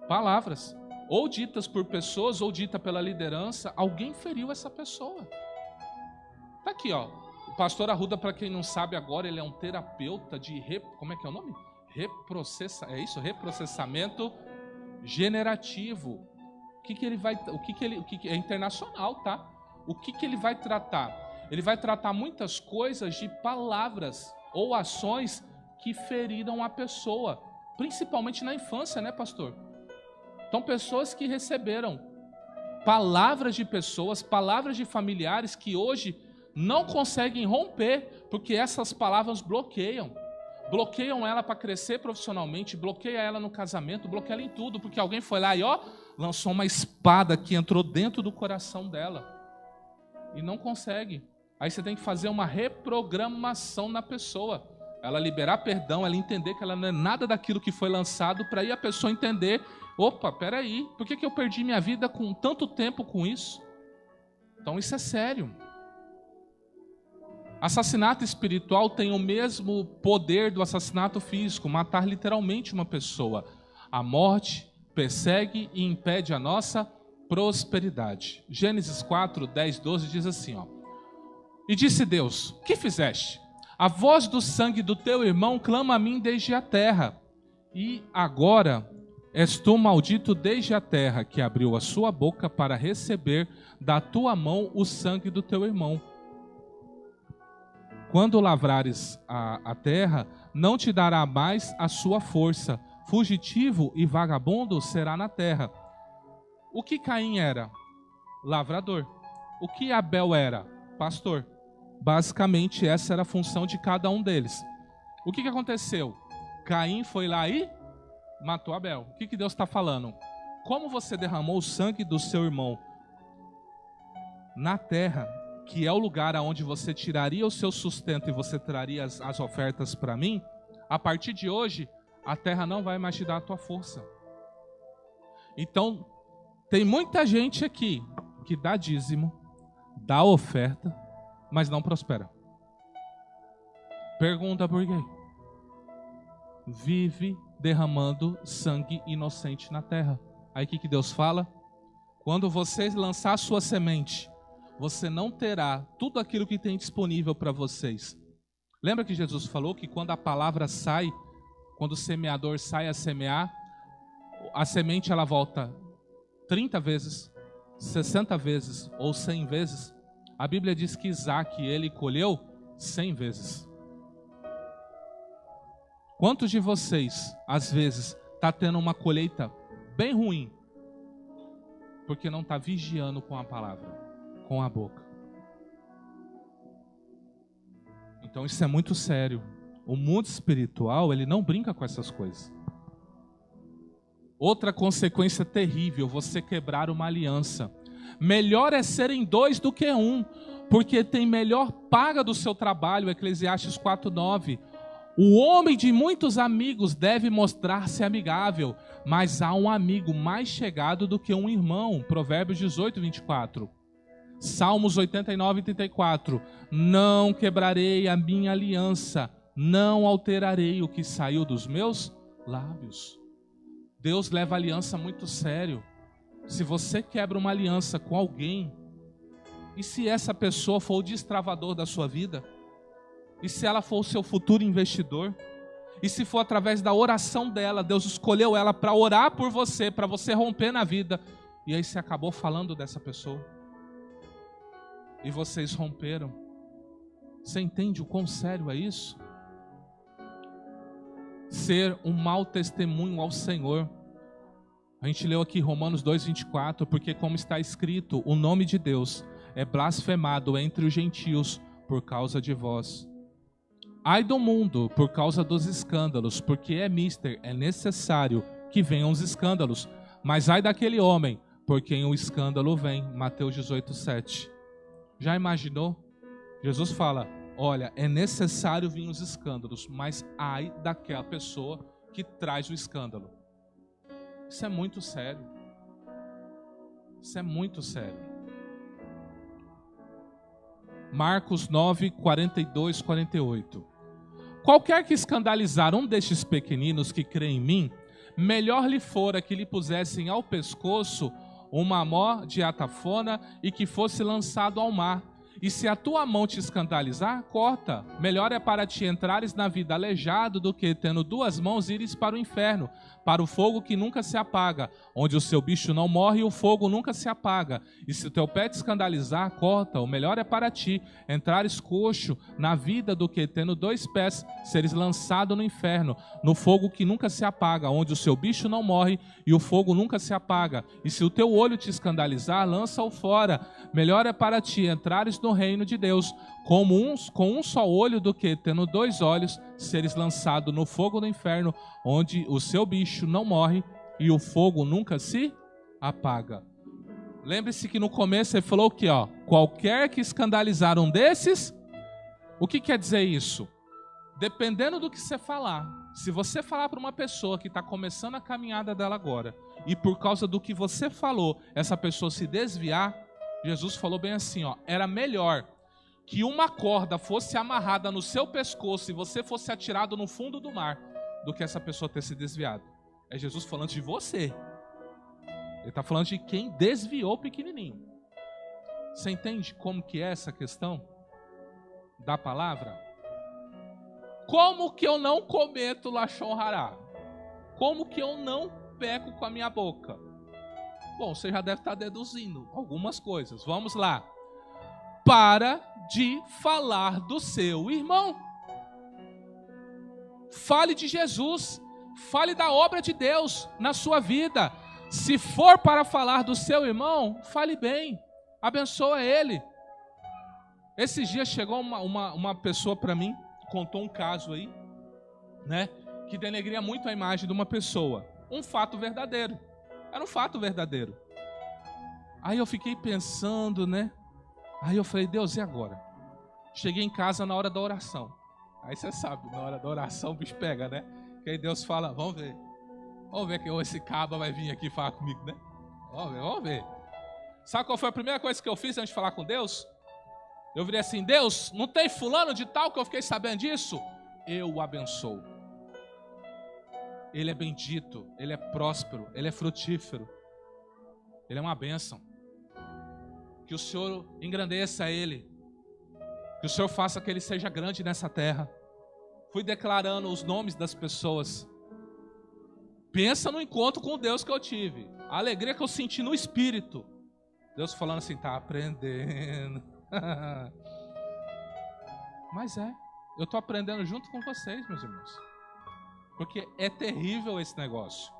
Palavras, ou ditas por pessoas, ou dita pela liderança, alguém feriu essa pessoa. Tá aqui, ó. O pastor Arruda, para quem não sabe agora, ele é um terapeuta de como é que é o nome? Reprocessamento generativo. O que ele é internacional, tá? o que ele vai tratar? Ele vai tratar muitas coisas de palavras ou ações que feriram a pessoa, principalmente na infância, né, pastor? Então, pessoas que receberam palavras de pessoas, palavras de familiares que hoje não conseguem romper, porque essas palavras bloqueiam ela para crescer profissionalmente, bloqueia ela no casamento, bloqueia ela em tudo, porque alguém foi lá e lançou uma espada que entrou dentro do coração dela e não consegue. Aí você tem que fazer uma reprogramação na pessoa, ela liberar perdão, ela entender que ela não é nada daquilo que foi lançado, para aí a pessoa entender, opa, peraí, por que eu perdi minha vida com tanto tempo com isso? Então isso é sério. Assassinato espiritual tem o mesmo poder do assassinato físico, matar literalmente uma pessoa. A morte persegue e impede a nossa prosperidade. Gênesis 4, 10, 12 diz assim, E disse Deus, que fizeste? A voz do sangue do teu irmão clama a mim desde a terra. E agora és tu maldito desde a terra, que abriu a sua boca para receber da tua mão o sangue do teu irmão. Quando lavrares a terra, não te dará mais a sua força. Fugitivo e vagabundo será na terra. O que Caim era? Lavrador. O que Abel era? Pastor. Basicamente, essa era a função de cada um deles. O que aconteceu? Caim foi lá e matou Abel. O que Deus está falando? Como você derramou o sangue do seu irmão na terra, que é o lugar onde você tiraria o seu sustento e você traria as ofertas para mim, a partir de hoje, a terra não vai mais te dar a tua força. Então, tem muita gente aqui que dá dízimo, dá oferta, mas não prospera. Pergunta por quê? Vive derramando sangue inocente na terra. Aí o que Deus fala? Quando você lançar a sua semente, você não terá tudo aquilo que tem disponível para vocês. Lembra que Jesus falou que quando a palavra sai, quando o semeador sai a semear, a semente ela volta 30 vezes, 60 vezes ou 100 vezes? A Bíblia diz que Isaac, ele colheu 100 vezes. Quantos de vocês, às vezes, está tendo uma colheita bem ruim, porque não está vigiando com a palavra? Com a boca. Então isso é muito sério. O mundo espiritual, ele não brinca com essas coisas. Outra consequência terrível, você quebrar uma aliança. Melhor é serem dois do que um, porque tem melhor paga do seu trabalho, Eclesiastes 4:9. O homem de muitos amigos deve mostrar-se amigável, mas há um amigo mais chegado do que um irmão, Provérbios 18:24. Salmos 89:34. Não quebrarei a minha aliança, não alterarei o que saiu dos meus lábios. Deus leva a aliança muito sério. Se você quebra uma aliança com alguém, e se essa pessoa for o destravador da sua vida? E se ela for o seu futuro investidor? E se for através da oração dela, Deus escolheu ela para orar por você, para você romper na vida, e aí você acabou falando dessa pessoa? E vocês romperam. Você entende o quão sério é isso? Ser um mau testemunho ao Senhor. A gente leu aqui Romanos 2:24, porque como está escrito, o nome de Deus é blasfemado entre os gentios por causa de vós. Ai do mundo por causa dos escândalos, porque é necessário que venham os escândalos. Mas ai daquele homem por quem o escândalo vem. Mateus 18:7. Já imaginou? Jesus fala, olha, é necessário vir os escândalos, mas ai daquela pessoa que traz o escândalo. Isso é muito sério. Isso é muito sério. Marcos 9:42-48. Qualquer que escandalizar um destes pequeninos que crê em mim, melhor lhe fora que lhe pusessem ao pescoço uma mó de atafona e que fosse lançado ao mar. E se a tua mão te escandalizar, corta. Melhor é para ti entrares na vida aleijado do que, tendo duas mãos, ires para o inferno, para o fogo que nunca se apaga, onde o seu bicho não morre e o fogo nunca se apaga. E se o teu pé te escandalizar, corta. O melhor é para ti entrares coxo na vida do que, tendo dois pés, seres lançado no inferno, no fogo que nunca se apaga, onde o seu bicho não morre e o fogo nunca se apaga. E se o teu olho te escandalizar, lança-o fora. Melhor é para ti entrares no reino de Deus com um só olho do que, tendo dois olhos, seres lançado no fogo do inferno, onde o seu bicho não morre e o fogo nunca se apaga. Lembre-se que no começo ele falou que, qualquer que escandalizar um desses, o que quer dizer isso? Dependendo do que você falar, se você falar para uma pessoa que está começando a caminhada dela agora, e por causa do que você falou, essa pessoa se desviar, Jesus falou bem assim, era melhor que uma corda fosse amarrada no seu pescoço e você fosse atirado no fundo do mar, do que essa pessoa ter se desviado. É Jesus falando de você. Ele está falando de quem desviou o pequenininho. Você entende como que é essa questão da palavra? Como que eu não cometo lashon hará? Como que eu não peco com a minha boca? Bom, você já deve estar deduzindo algumas coisas. Vamos lá. Para de falar do seu irmão. Fale de Jesus. Fale da obra de Deus na sua vida. Se for para falar do seu irmão, fale bem. Abençoa ele. Esses dias chegou uma pessoa para mim, contou um caso aí, né, que denegria muito a imagem de uma pessoa. Um fato verdadeiro. Era um fato verdadeiro. Aí eu fiquei pensando, né? Aí eu falei, Deus, e agora? Cheguei em casa na hora da oração. Aí você sabe, na hora da oração o bicho pega, né? Que aí Deus fala, vamos ver que esse caba vai vir aqui falar comigo, né? Vamos ver. Sabe qual foi a primeira coisa que eu fiz antes de falar com Deus? Eu virei assim, Deus, não tem fulano de tal que eu fiquei sabendo disso? Eu o abençoo. Ele é bendito, ele é próspero, ele é frutífero. Ele é uma bênção. Que o Senhor engrandeça ele. Que o Senhor faça que ele seja grande nessa terra. Fui declarando os nomes das pessoas. Pensa no encontro com Deus que eu tive. A alegria que eu senti no espírito. Deus falando assim, tá aprendendo. Mas eu estou aprendendo junto com vocês, meus irmãos. Porque é terrível esse negócio.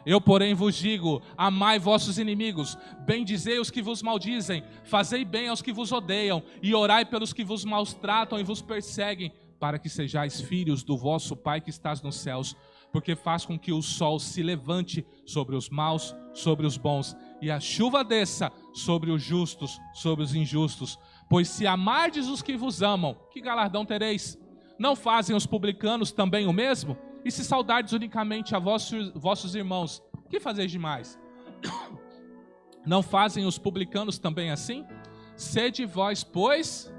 Eu, porém, vos digo, amai vossos inimigos, bendizei os que vos maldizem, fazei bem aos que vos odeiam, e orai pelos que vos maltratam e vos perseguem, para que sejais filhos do vosso Pai que estás nos céus, porque faz com que o sol se levante sobre os maus, sobre os bons, e a chuva desça sobre os justos, sobre os injustos. Pois se amardes os que vos amam, que galardão tereis? Não fazem os publicanos também o mesmo? E se saudardes unicamente a vossos irmãos, que fazeis demais? Não fazem os publicanos também assim? Sede vós, pois,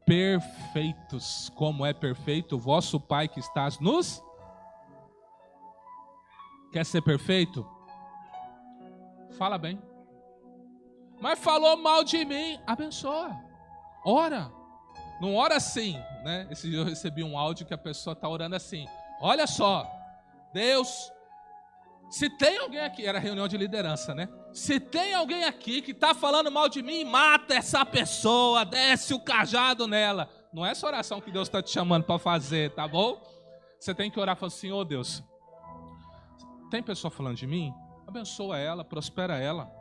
perfeitos, como é perfeito o vosso Pai que estás nos... Quer ser perfeito? Fala bem. Mas falou mal de mim, abençoa. Ora. Não ora assim, né? Esse dia eu recebi um áudio que a pessoa está orando assim. Olha só, Deus, se tem alguém aqui, era reunião de liderança, né? Se tem alguém aqui que está falando mal de mim, mata essa pessoa, desce o cajado nela. Não é essa oração que Deus está te chamando para fazer, tá bom? Você tem que orar e falar assim, ô Deus, tem pessoa falando de mim? Abençoa ela, prospera ela.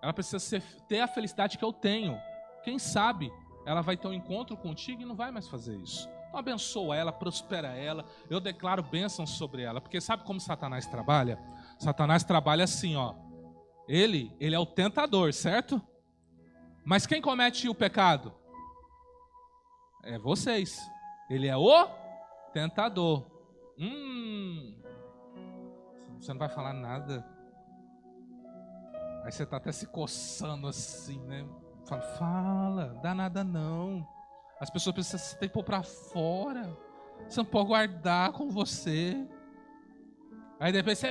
Ela precisa ter a felicidade que eu tenho. Quem sabe ela vai ter um encontro contigo e não vai mais fazer isso. Então abençoa ela, prospera ela. Eu declaro bênçãos sobre ela. Porque sabe como Satanás trabalha? Satanás trabalha assim, ó. Ele é o tentador, certo? Mas quem comete o pecado? É vocês. Ele é o tentador. Você não vai falar nada. Aí você está até se coçando assim, né? Fala, dá nada não. As pessoas precisam ter que pôr para fora. Você não pode guardar com você. Aí depois você...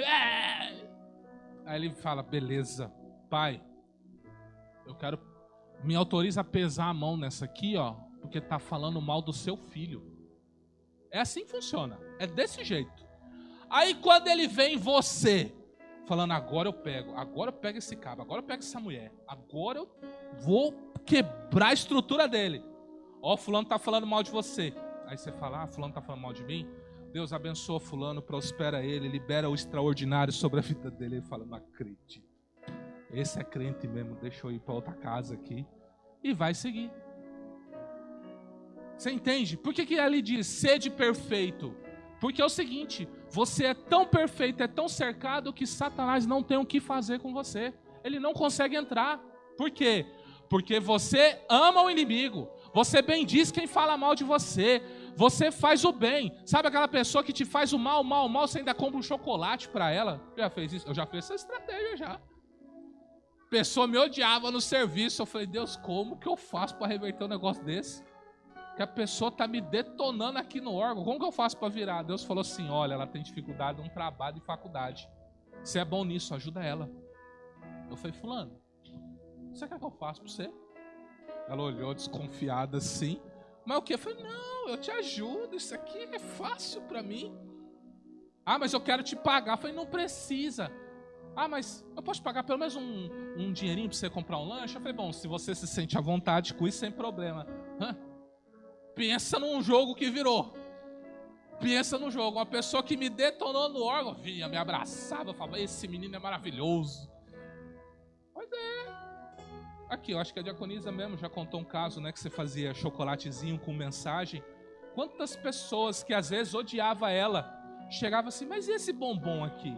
Aí ele fala, beleza, pai, eu quero Me autoriza a pesar a mão nessa aqui, ó, porque tá falando mal do seu filho. É assim que funciona. É desse jeito. Aí quando ele vem em você, falando, agora eu pego esse cabo, agora eu pego essa mulher, agora eu vou quebrar a estrutura dele. Ó, fulano tá falando mal de você. Aí você fala, fulano tá falando mal de mim? Deus abençoa fulano, prospera ele, libera o extraordinário sobre a vida dele. Ele fala, não acredito. Esse é crente mesmo, deixa eu ir para outra casa aqui. E vai seguir. Você entende? Por que ali diz, sede perfeito? Porque é o seguinte, você é tão perfeito, é tão cercado que Satanás não tem o que fazer com você. Ele não consegue entrar. Por quê? Porque você ama o inimigo. Você bendiz quem fala mal de você. Você faz o bem. Sabe aquela pessoa que te faz o mal, você ainda compra um chocolate para ela? Já fez isso? Eu já fiz essa estratégia já. A pessoa me odiava no serviço. Eu falei, Deus, como que eu faço para reverter um negócio desse? Que a pessoa tá me detonando aqui no órgão. Como que eu faço para virar? Deus falou assim, olha, ela tem dificuldade num trabalho de faculdade. Você é bom nisso, ajuda ela. Eu falei, fulano, você quer que eu faça para você? Ela olhou desconfiada assim. Mas o quê? Eu falei, não, eu te ajudo, isso aqui é fácil para mim. Mas eu quero te pagar. Eu falei, não precisa. Mas eu posso pagar pelo menos um dinheirinho para você comprar um lanche? Eu falei, bom, se você se sente à vontade com isso, sem problema. Pensa num jogo que virou. Pensa num jogo. Uma pessoa que me detonou no órgão, vinha, me abraçava, falava, esse menino é maravilhoso. Pois é. Aqui, eu acho que a diaconisa mesmo já contou um caso, né, que você fazia chocolatezinho com mensagem. Quantas pessoas que às vezes odiava ela, chegava assim, mas e esse bombom aqui?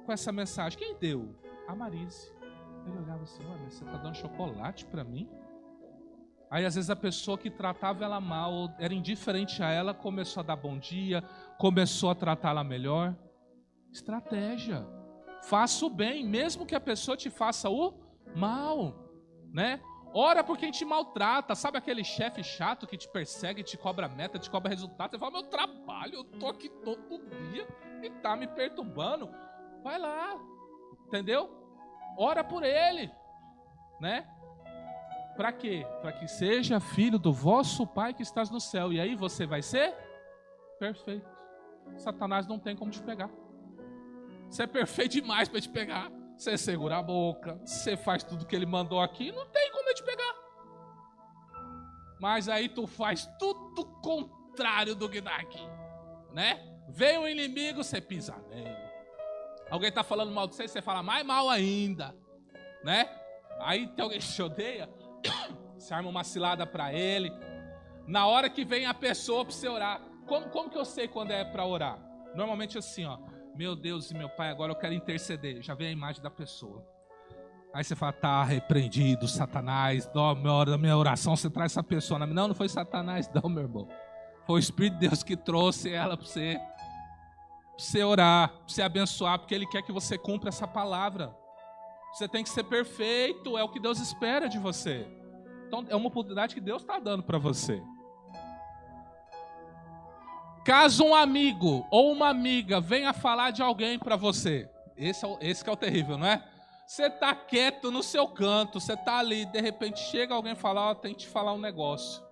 Com essa mensagem, quem deu? A Marise. Ele olhava assim, olha, você tá dando chocolate pra mim? Aí às vezes a pessoa que tratava ela mal, era indiferente a ela, começou a dar bom dia, começou a tratá-la melhor. Estratégia. Faça o bem, mesmo que a pessoa te faça o mal, né? Ora por quem te maltrata. Sabe aquele chefe chato que te persegue, te cobra meta, te cobra resultado? Você fala, meu trabalho, eu tô aqui todo dia e tá me perturbando. Vai lá, entendeu? Ora por ele, né? Para quê? Para que seja filho do vosso Pai que estás no céu. E aí você vai ser perfeito. Satanás não tem como te pegar. Você é perfeito demais para te pegar. Você segura a boca, você faz tudo que ele mandou aqui, não tem como ele te pegar. Mas aí tu faz tudo contrário do que dá aqui, né? Vem o inimigo, você pisa nele. Alguém está falando mal de você, você fala mais mal ainda, né? Aí tem alguém que te odeia, você arma uma cilada para ele. Na hora que vem a pessoa para você orar, como que eu sei quando é para orar? Normalmente assim, ó, meu Deus e meu Pai, agora eu quero interceder. Já vem a imagem da pessoa. Aí você fala, tá repreendido, Satanás, da minha oração, você traz essa pessoa. Não foi Satanás não, meu irmão. Foi o Espírito de Deus que trouxe ela para você orar, para você abençoar, porque Ele quer que você cumpra essa palavra. Você tem que ser perfeito, é o que Deus espera de você. Então é uma oportunidade que Deus está dando para você. Caso um amigo ou uma amiga venha falar de alguém para você, esse que é o terrível, não é? Você está quieto no seu canto, você está ali, de repente chega alguém falar, ó, tem que te falar um negócio.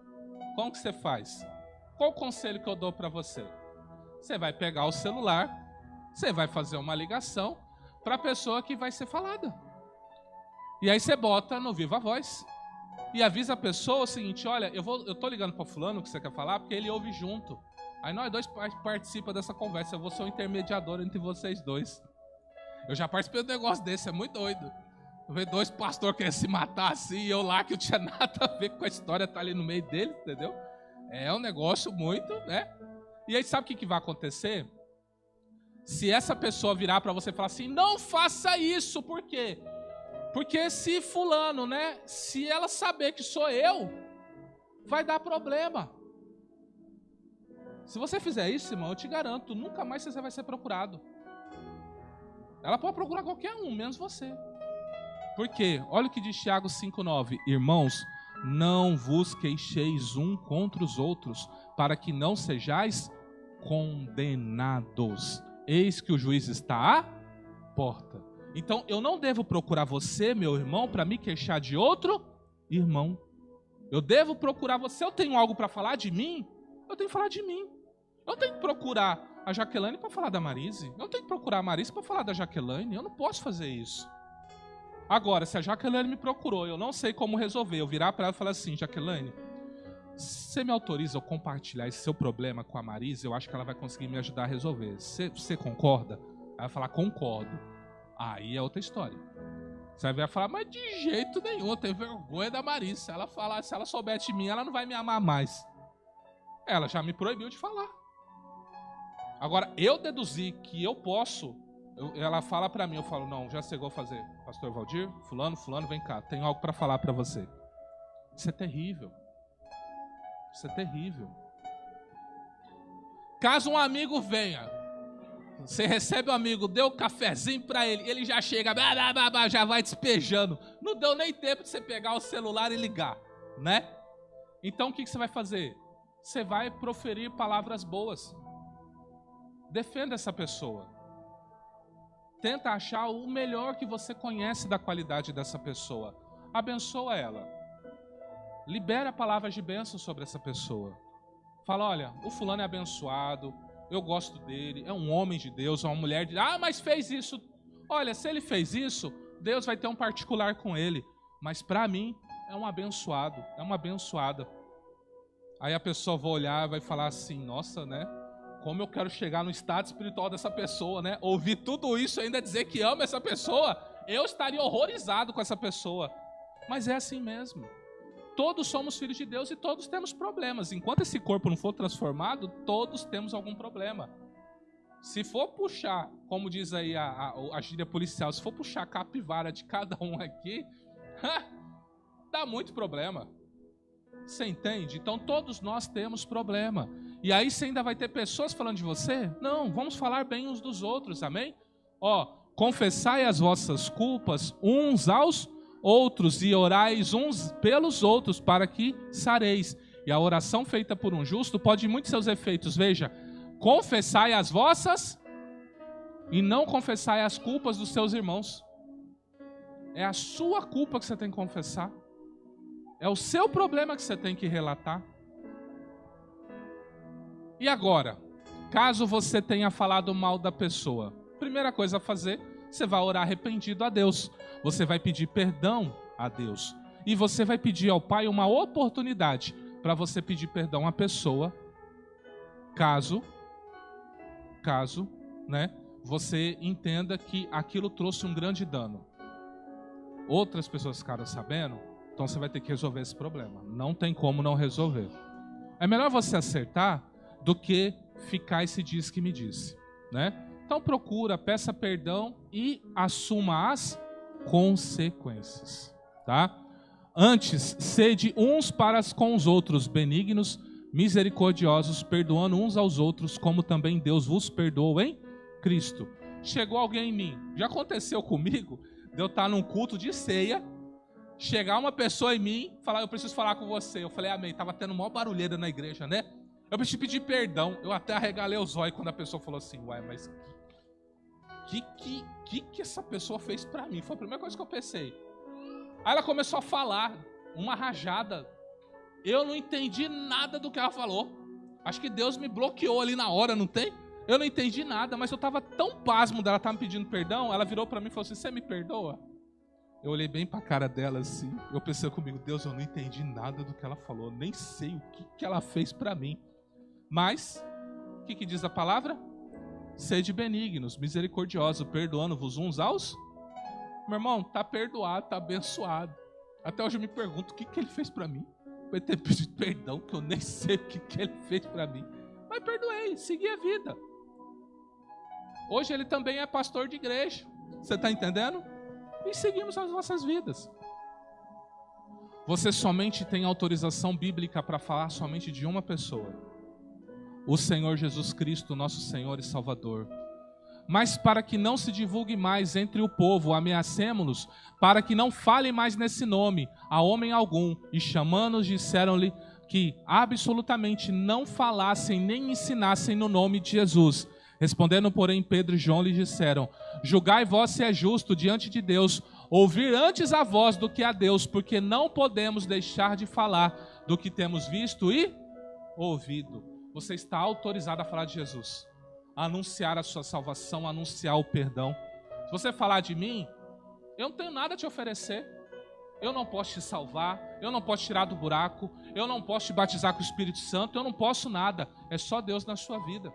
Como que você faz? Qual o conselho que eu dou para você? Você vai pegar o celular, você vai fazer uma ligação para a pessoa que vai ser falada. E aí você bota no Viva Voz e avisa a pessoa o seguinte, olha, eu tô ligando para fulano que você quer falar, porque ele ouve junto. Aí nós dois participamos dessa conversa, eu vou ser o intermediador entre vocês dois. Eu já participei de um negócio desse, é muito doido. Eu vejo dois pastores querendo se matar assim, e eu lá que não tinha nada a ver com a história, tá ali no meio deles, entendeu? É um negócio muito, né? E aí sabe o que vai acontecer? Se essa pessoa virar para você e falar assim, não faça isso, por quê? Porque se fulano, né? Se ela saber que sou eu, vai dar problema. Se você fizer isso, irmão, eu te garanto, nunca mais você vai ser procurado. Ela pode procurar qualquer um, menos você. Por quê? Olha o que diz Tiago 5,9. Irmãos, não vos queixeis um contra os outros, para que não sejais condenados. Eis que o juiz está à porta. Então, eu não devo procurar você, meu irmão, para me queixar de outro irmão. Eu devo procurar você. Se eu tenho algo para falar de mim, eu tenho que falar de mim. Eu tenho que procurar a Jaqueline para falar da Marise. Eu tenho que procurar a Marise para falar da Jaqueline. Eu não posso fazer isso. Agora, se a Jaqueline me procurou, eu não sei como resolver. Eu virar para ela e falar assim, Jaqueline, você me autoriza a compartilhar esse seu problema com a Marise? Eu acho que ela vai conseguir me ajudar a resolver. Você concorda? Ela vai falar, concordo. Aí é outra história. Você vai falar, mas de jeito nenhum, eu tenho vergonha da Marise. Se ela falar, se ela souber de mim, ela não vai me amar mais. Ela já me proibiu de falar. Agora, eu deduzi que eu posso, ela fala pra mim, eu falo, não, já sei o que eu vou fazer. Pastor Valdir, fulano, vem cá, tenho algo pra falar pra você. Isso é terrível. Isso é terrível. Caso um amigo venha, você recebe um amigo, deu um cafezinho pra ele, ele já chega, já vai despejando. Não deu nem tempo de você pegar o celular e ligar, né? Então o que você vai fazer? Você vai proferir palavras boas. Defenda essa pessoa. Tenta achar o melhor que você conhece da qualidade dessa pessoa. Abençoa ela. Libera palavras de bênção sobre essa pessoa. Fala, olha, o fulano é abençoado, eu gosto dele, é um homem de Deus, é uma mulher de... Ah, mas fez isso. Olha, se ele fez isso, Deus vai ter um particular com ele. Mas para mim, é um abençoado, é uma abençoada. Aí a pessoa vai olhar e vai falar assim, nossa, né? Como eu quero chegar no estado espiritual dessa pessoa, né? Ouvir tudo isso e ainda dizer que ama essa pessoa, eu estaria horrorizado com essa pessoa. Mas é assim mesmo. Todos somos filhos de Deus e todos temos problemas. Enquanto esse corpo não for transformado, todos temos algum problema. Se for puxar, como diz aí a gíria policial, se for puxar a capivara de cada um aqui, dá muito problema. Você entende? Então todos nós temos problema. E aí você ainda vai ter pessoas falando de você? Não, vamos falar bem uns dos outros, amém? Ó, confessai as vossas culpas uns aos outros e orais uns pelos outros para que sareis. E a oração feita por um justo pode muitos seus efeitos. Veja, confessai as vossas e não confessai as culpas dos seus irmãos. É a sua culpa que você tem que confessar. É o seu problema que você tem que relatar. E agora, caso você tenha falado mal da pessoa, primeira coisa a fazer, você vai orar arrependido a Deus. Você vai pedir perdão a Deus. E você vai pedir ao Pai uma oportunidade para você pedir perdão à pessoa, caso, né, você entenda que aquilo trouxe um grande dano. Outras pessoas ficaram sabendo, então você vai ter que resolver esse problema. Não tem como não resolver. É melhor você acertar do que ficar esse diz que me disse, né? Então procura, peça perdão e assuma as consequências, tá? Antes, sede uns para com os outros benignos, misericordiosos, perdoando uns aos outros, como também Deus vos perdoou em Cristo. Chegou alguém em mim, já aconteceu comigo, de eu estar num culto de ceia, chegar uma pessoa em mim, falar, eu preciso falar com você. Eu falei, amém, tava tendo maior barulheira na igreja, né? Eu preciso pedir perdão. Eu até arregalei os olhos quando a pessoa falou assim, uai, mas que essa pessoa fez pra mim? Foi a primeira coisa que eu pensei. Aí ela começou a falar, uma rajada. Eu não entendi nada do que ela falou. Acho que Deus me bloqueou ali na hora, não tem? Eu não entendi nada, mas eu tava tão pasmo dela estar me pedindo perdão. Ela virou pra mim e falou assim, você me perdoa? Eu olhei bem pra cara dela assim. Eu pensei comigo, Deus, eu não entendi nada do que ela falou. Nem sei o que ela fez pra mim. Mas, o que diz a palavra? Sede benignos, misericordiosos, perdoando-vos uns aos... Meu irmão, tá perdoado, tá abençoado. Até hoje eu me pergunto, o que ele fez pra mim? Vai ter pedido perdão, que eu nem sei o que ele fez pra mim. Mas perdoei, segui a vida. Hoje ele também é pastor de igreja. Você tá entendendo? E seguimos as nossas vidas. Você somente tem autorização bíblica para falar somente de uma pessoa. O Senhor Jesus Cristo, nosso Senhor e Salvador. Mas para que não se divulgue mais entre o povo, ameacemo-nos, para que não fale mais nesse nome a homem algum. E chamando-os, disseram-lhe que absolutamente não falassem nem ensinassem no nome de Jesus. Respondendo, porém, Pedro e João lhe disseram, julgai vós se é justo diante de Deus, ouvir antes a voz do que a Deus, porque não podemos deixar de falar do que temos visto e ouvido. Você está autorizado a falar de Jesus, a anunciar a sua salvação, a anunciar o perdão. Se você falar de mim, eu não tenho nada a te oferecer. Eu não posso te salvar, eu não posso tirar do buraco, eu não posso te batizar com o Espírito Santo, eu não posso nada. É só Deus na sua vida.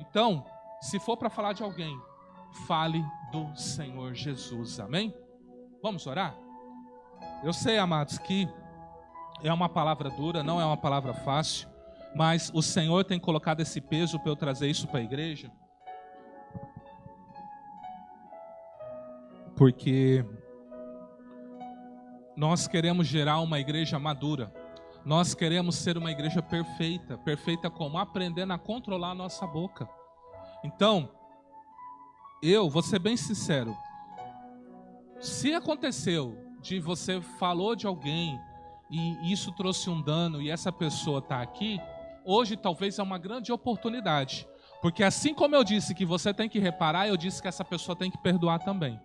Então, se for para falar de alguém, fale do Senhor Jesus, amém? Vamos orar? Eu sei, amados, que é uma palavra dura, não é uma palavra fácil, mas o Senhor tem colocado esse peso para eu trazer isso para a igreja, porque nós queremos gerar uma igreja madura, nós queremos ser uma igreja perfeita. Perfeita como? Aprendendo a controlar a nossa boca. Então, eu vou ser bem sincero, se aconteceu de você falou de alguém e isso trouxe um dano e essa pessoa está aqui, hoje talvez é uma grande oportunidade, porque assim como eu disse que você tem que reparar, eu disse que essa pessoa tem que perdoar também,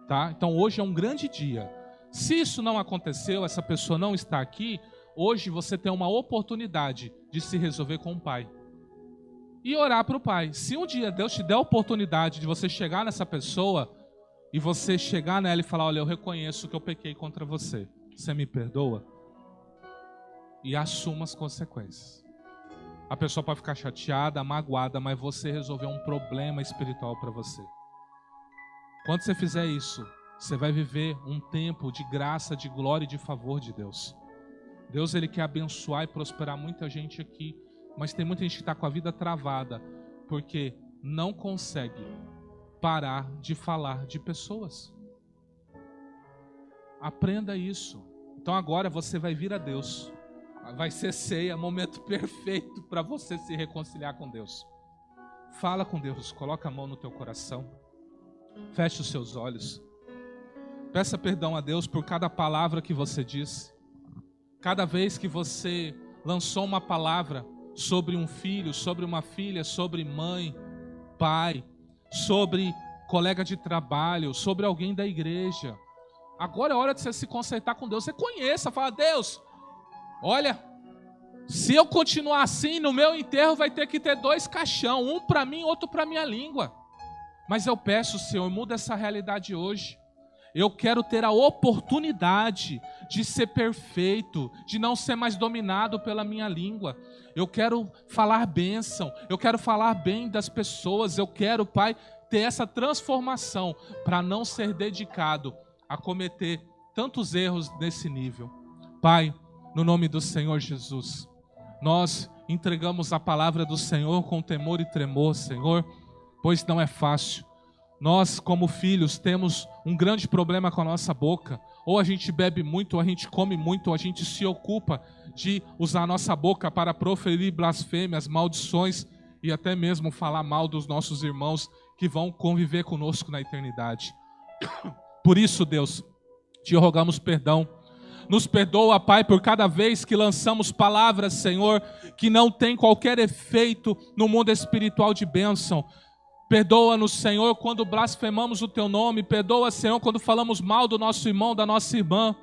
tá? Então hoje é um grande dia. Se isso não aconteceu, essa pessoa não está aqui, hoje você tem uma oportunidade de se resolver com o Pai e orar para o Pai. Se um dia Deus te der a oportunidade de você chegar nessa pessoa e você chegar nela e falar: olha, eu reconheço que eu pequei contra você, você me perdoa? E assuma as consequências. A pessoa pode ficar chateada, magoada, mas você resolveu um problema espiritual para você. Quando você fizer isso, você vai viver um tempo de graça, de glória e de favor de Deus. Deus, Ele quer abençoar e prosperar muita gente aqui, mas tem muita gente que está com a vida travada, porque não consegue parar de falar de pessoas. Aprenda isso. Então agora você vai vir a Deus. Vai ser ceia, momento perfeito para você se reconciliar com Deus. Fala com Deus, coloca a mão no teu coração. Feche os seus olhos. Peça perdão a Deus por cada palavra que você disse. Cada vez que você lançou uma palavra sobre um filho, sobre uma filha, sobre mãe, pai, sobre colega de trabalho, sobre alguém da igreja. Agora é hora de você se consertar com Deus. Você conheça, fala: Deus, olha, se eu continuar assim, no meu enterro vai ter que ter 2 caixão, um para mim, outro para minha língua. Mas eu peço, Senhor, muda essa realidade hoje. Eu quero ter a oportunidade de ser perfeito, de não ser mais dominado pela minha língua. Eu quero falar bênção, eu quero falar bem das pessoas, eu quero, Pai, ter essa transformação para não ser dedicado a cometer tantos erros nesse nível. Pai, no nome do Senhor Jesus, nós entregamos a palavra do Senhor com temor e tremor, Senhor, pois não é fácil. Nós, como filhos, temos um grande problema com a nossa boca. Ou a gente bebe muito, ou a gente come muito, ou a gente se ocupa de usar a nossa boca para proferir blasfêmias, maldições e até mesmo falar mal dos nossos irmãos que vão conviver conosco na eternidade. Por isso, Deus, te rogamos perdão. Nos perdoa, Pai, por cada vez que lançamos palavras, Senhor, que não tem qualquer efeito no mundo espiritual de bênção. Perdoa-nos, Senhor, quando blasfemamos o Teu nome. Perdoa, Senhor, quando falamos mal do nosso irmão, da nossa irmã.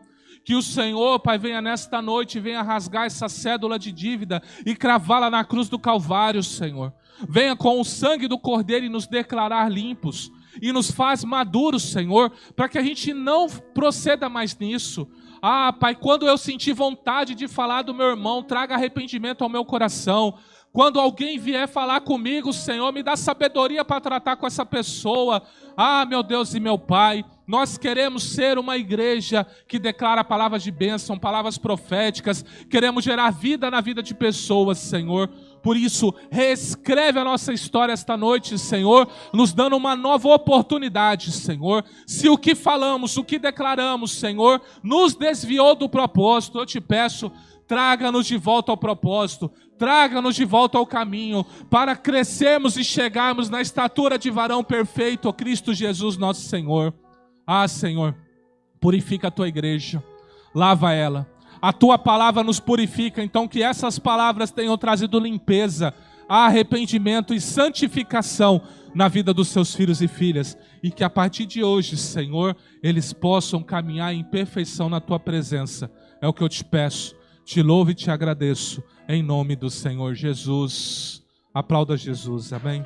Que o Senhor, Pai, venha nesta noite, venha rasgar essa cédula de dívida e cravá-la na cruz do Calvário, Senhor. Venha com o sangue do Cordeiro e nos declarar limpos. E nos faz maduros, Senhor, para que a gente não proceda mais nisso. Ah, Pai, quando eu sentir vontade de falar do meu irmão, traga arrependimento ao meu coração. Quando alguém vier falar comigo, Senhor, me dá sabedoria para tratar com essa pessoa. Ah, meu Deus e meu Pai, nós queremos ser uma igreja que declara palavras de bênção, palavras proféticas. Queremos gerar vida na vida de pessoas, Senhor. Por isso, reescreve a nossa história esta noite, Senhor, nos dando uma nova oportunidade, Senhor. Se o que falamos, o que declaramos, Senhor, nos desviou do propósito, eu te peço, traga-nos de volta ao propósito, traga-nos de volta ao caminho, para crescermos e chegarmos na estatura de varão perfeito, Cristo Jesus, nosso Senhor. Ah, Senhor, purifica a Tua igreja, lava ela. A Tua palavra nos purifica, então que essas palavras tenham trazido limpeza arrependimento e santificação na vida dos seus filhos e filhas, e que a partir de hoje, Senhor, eles possam caminhar em perfeição na tua presença. É o que eu te peço, te louvo e te agradeço, em nome do Senhor Jesus. Aplauda Jesus, amém?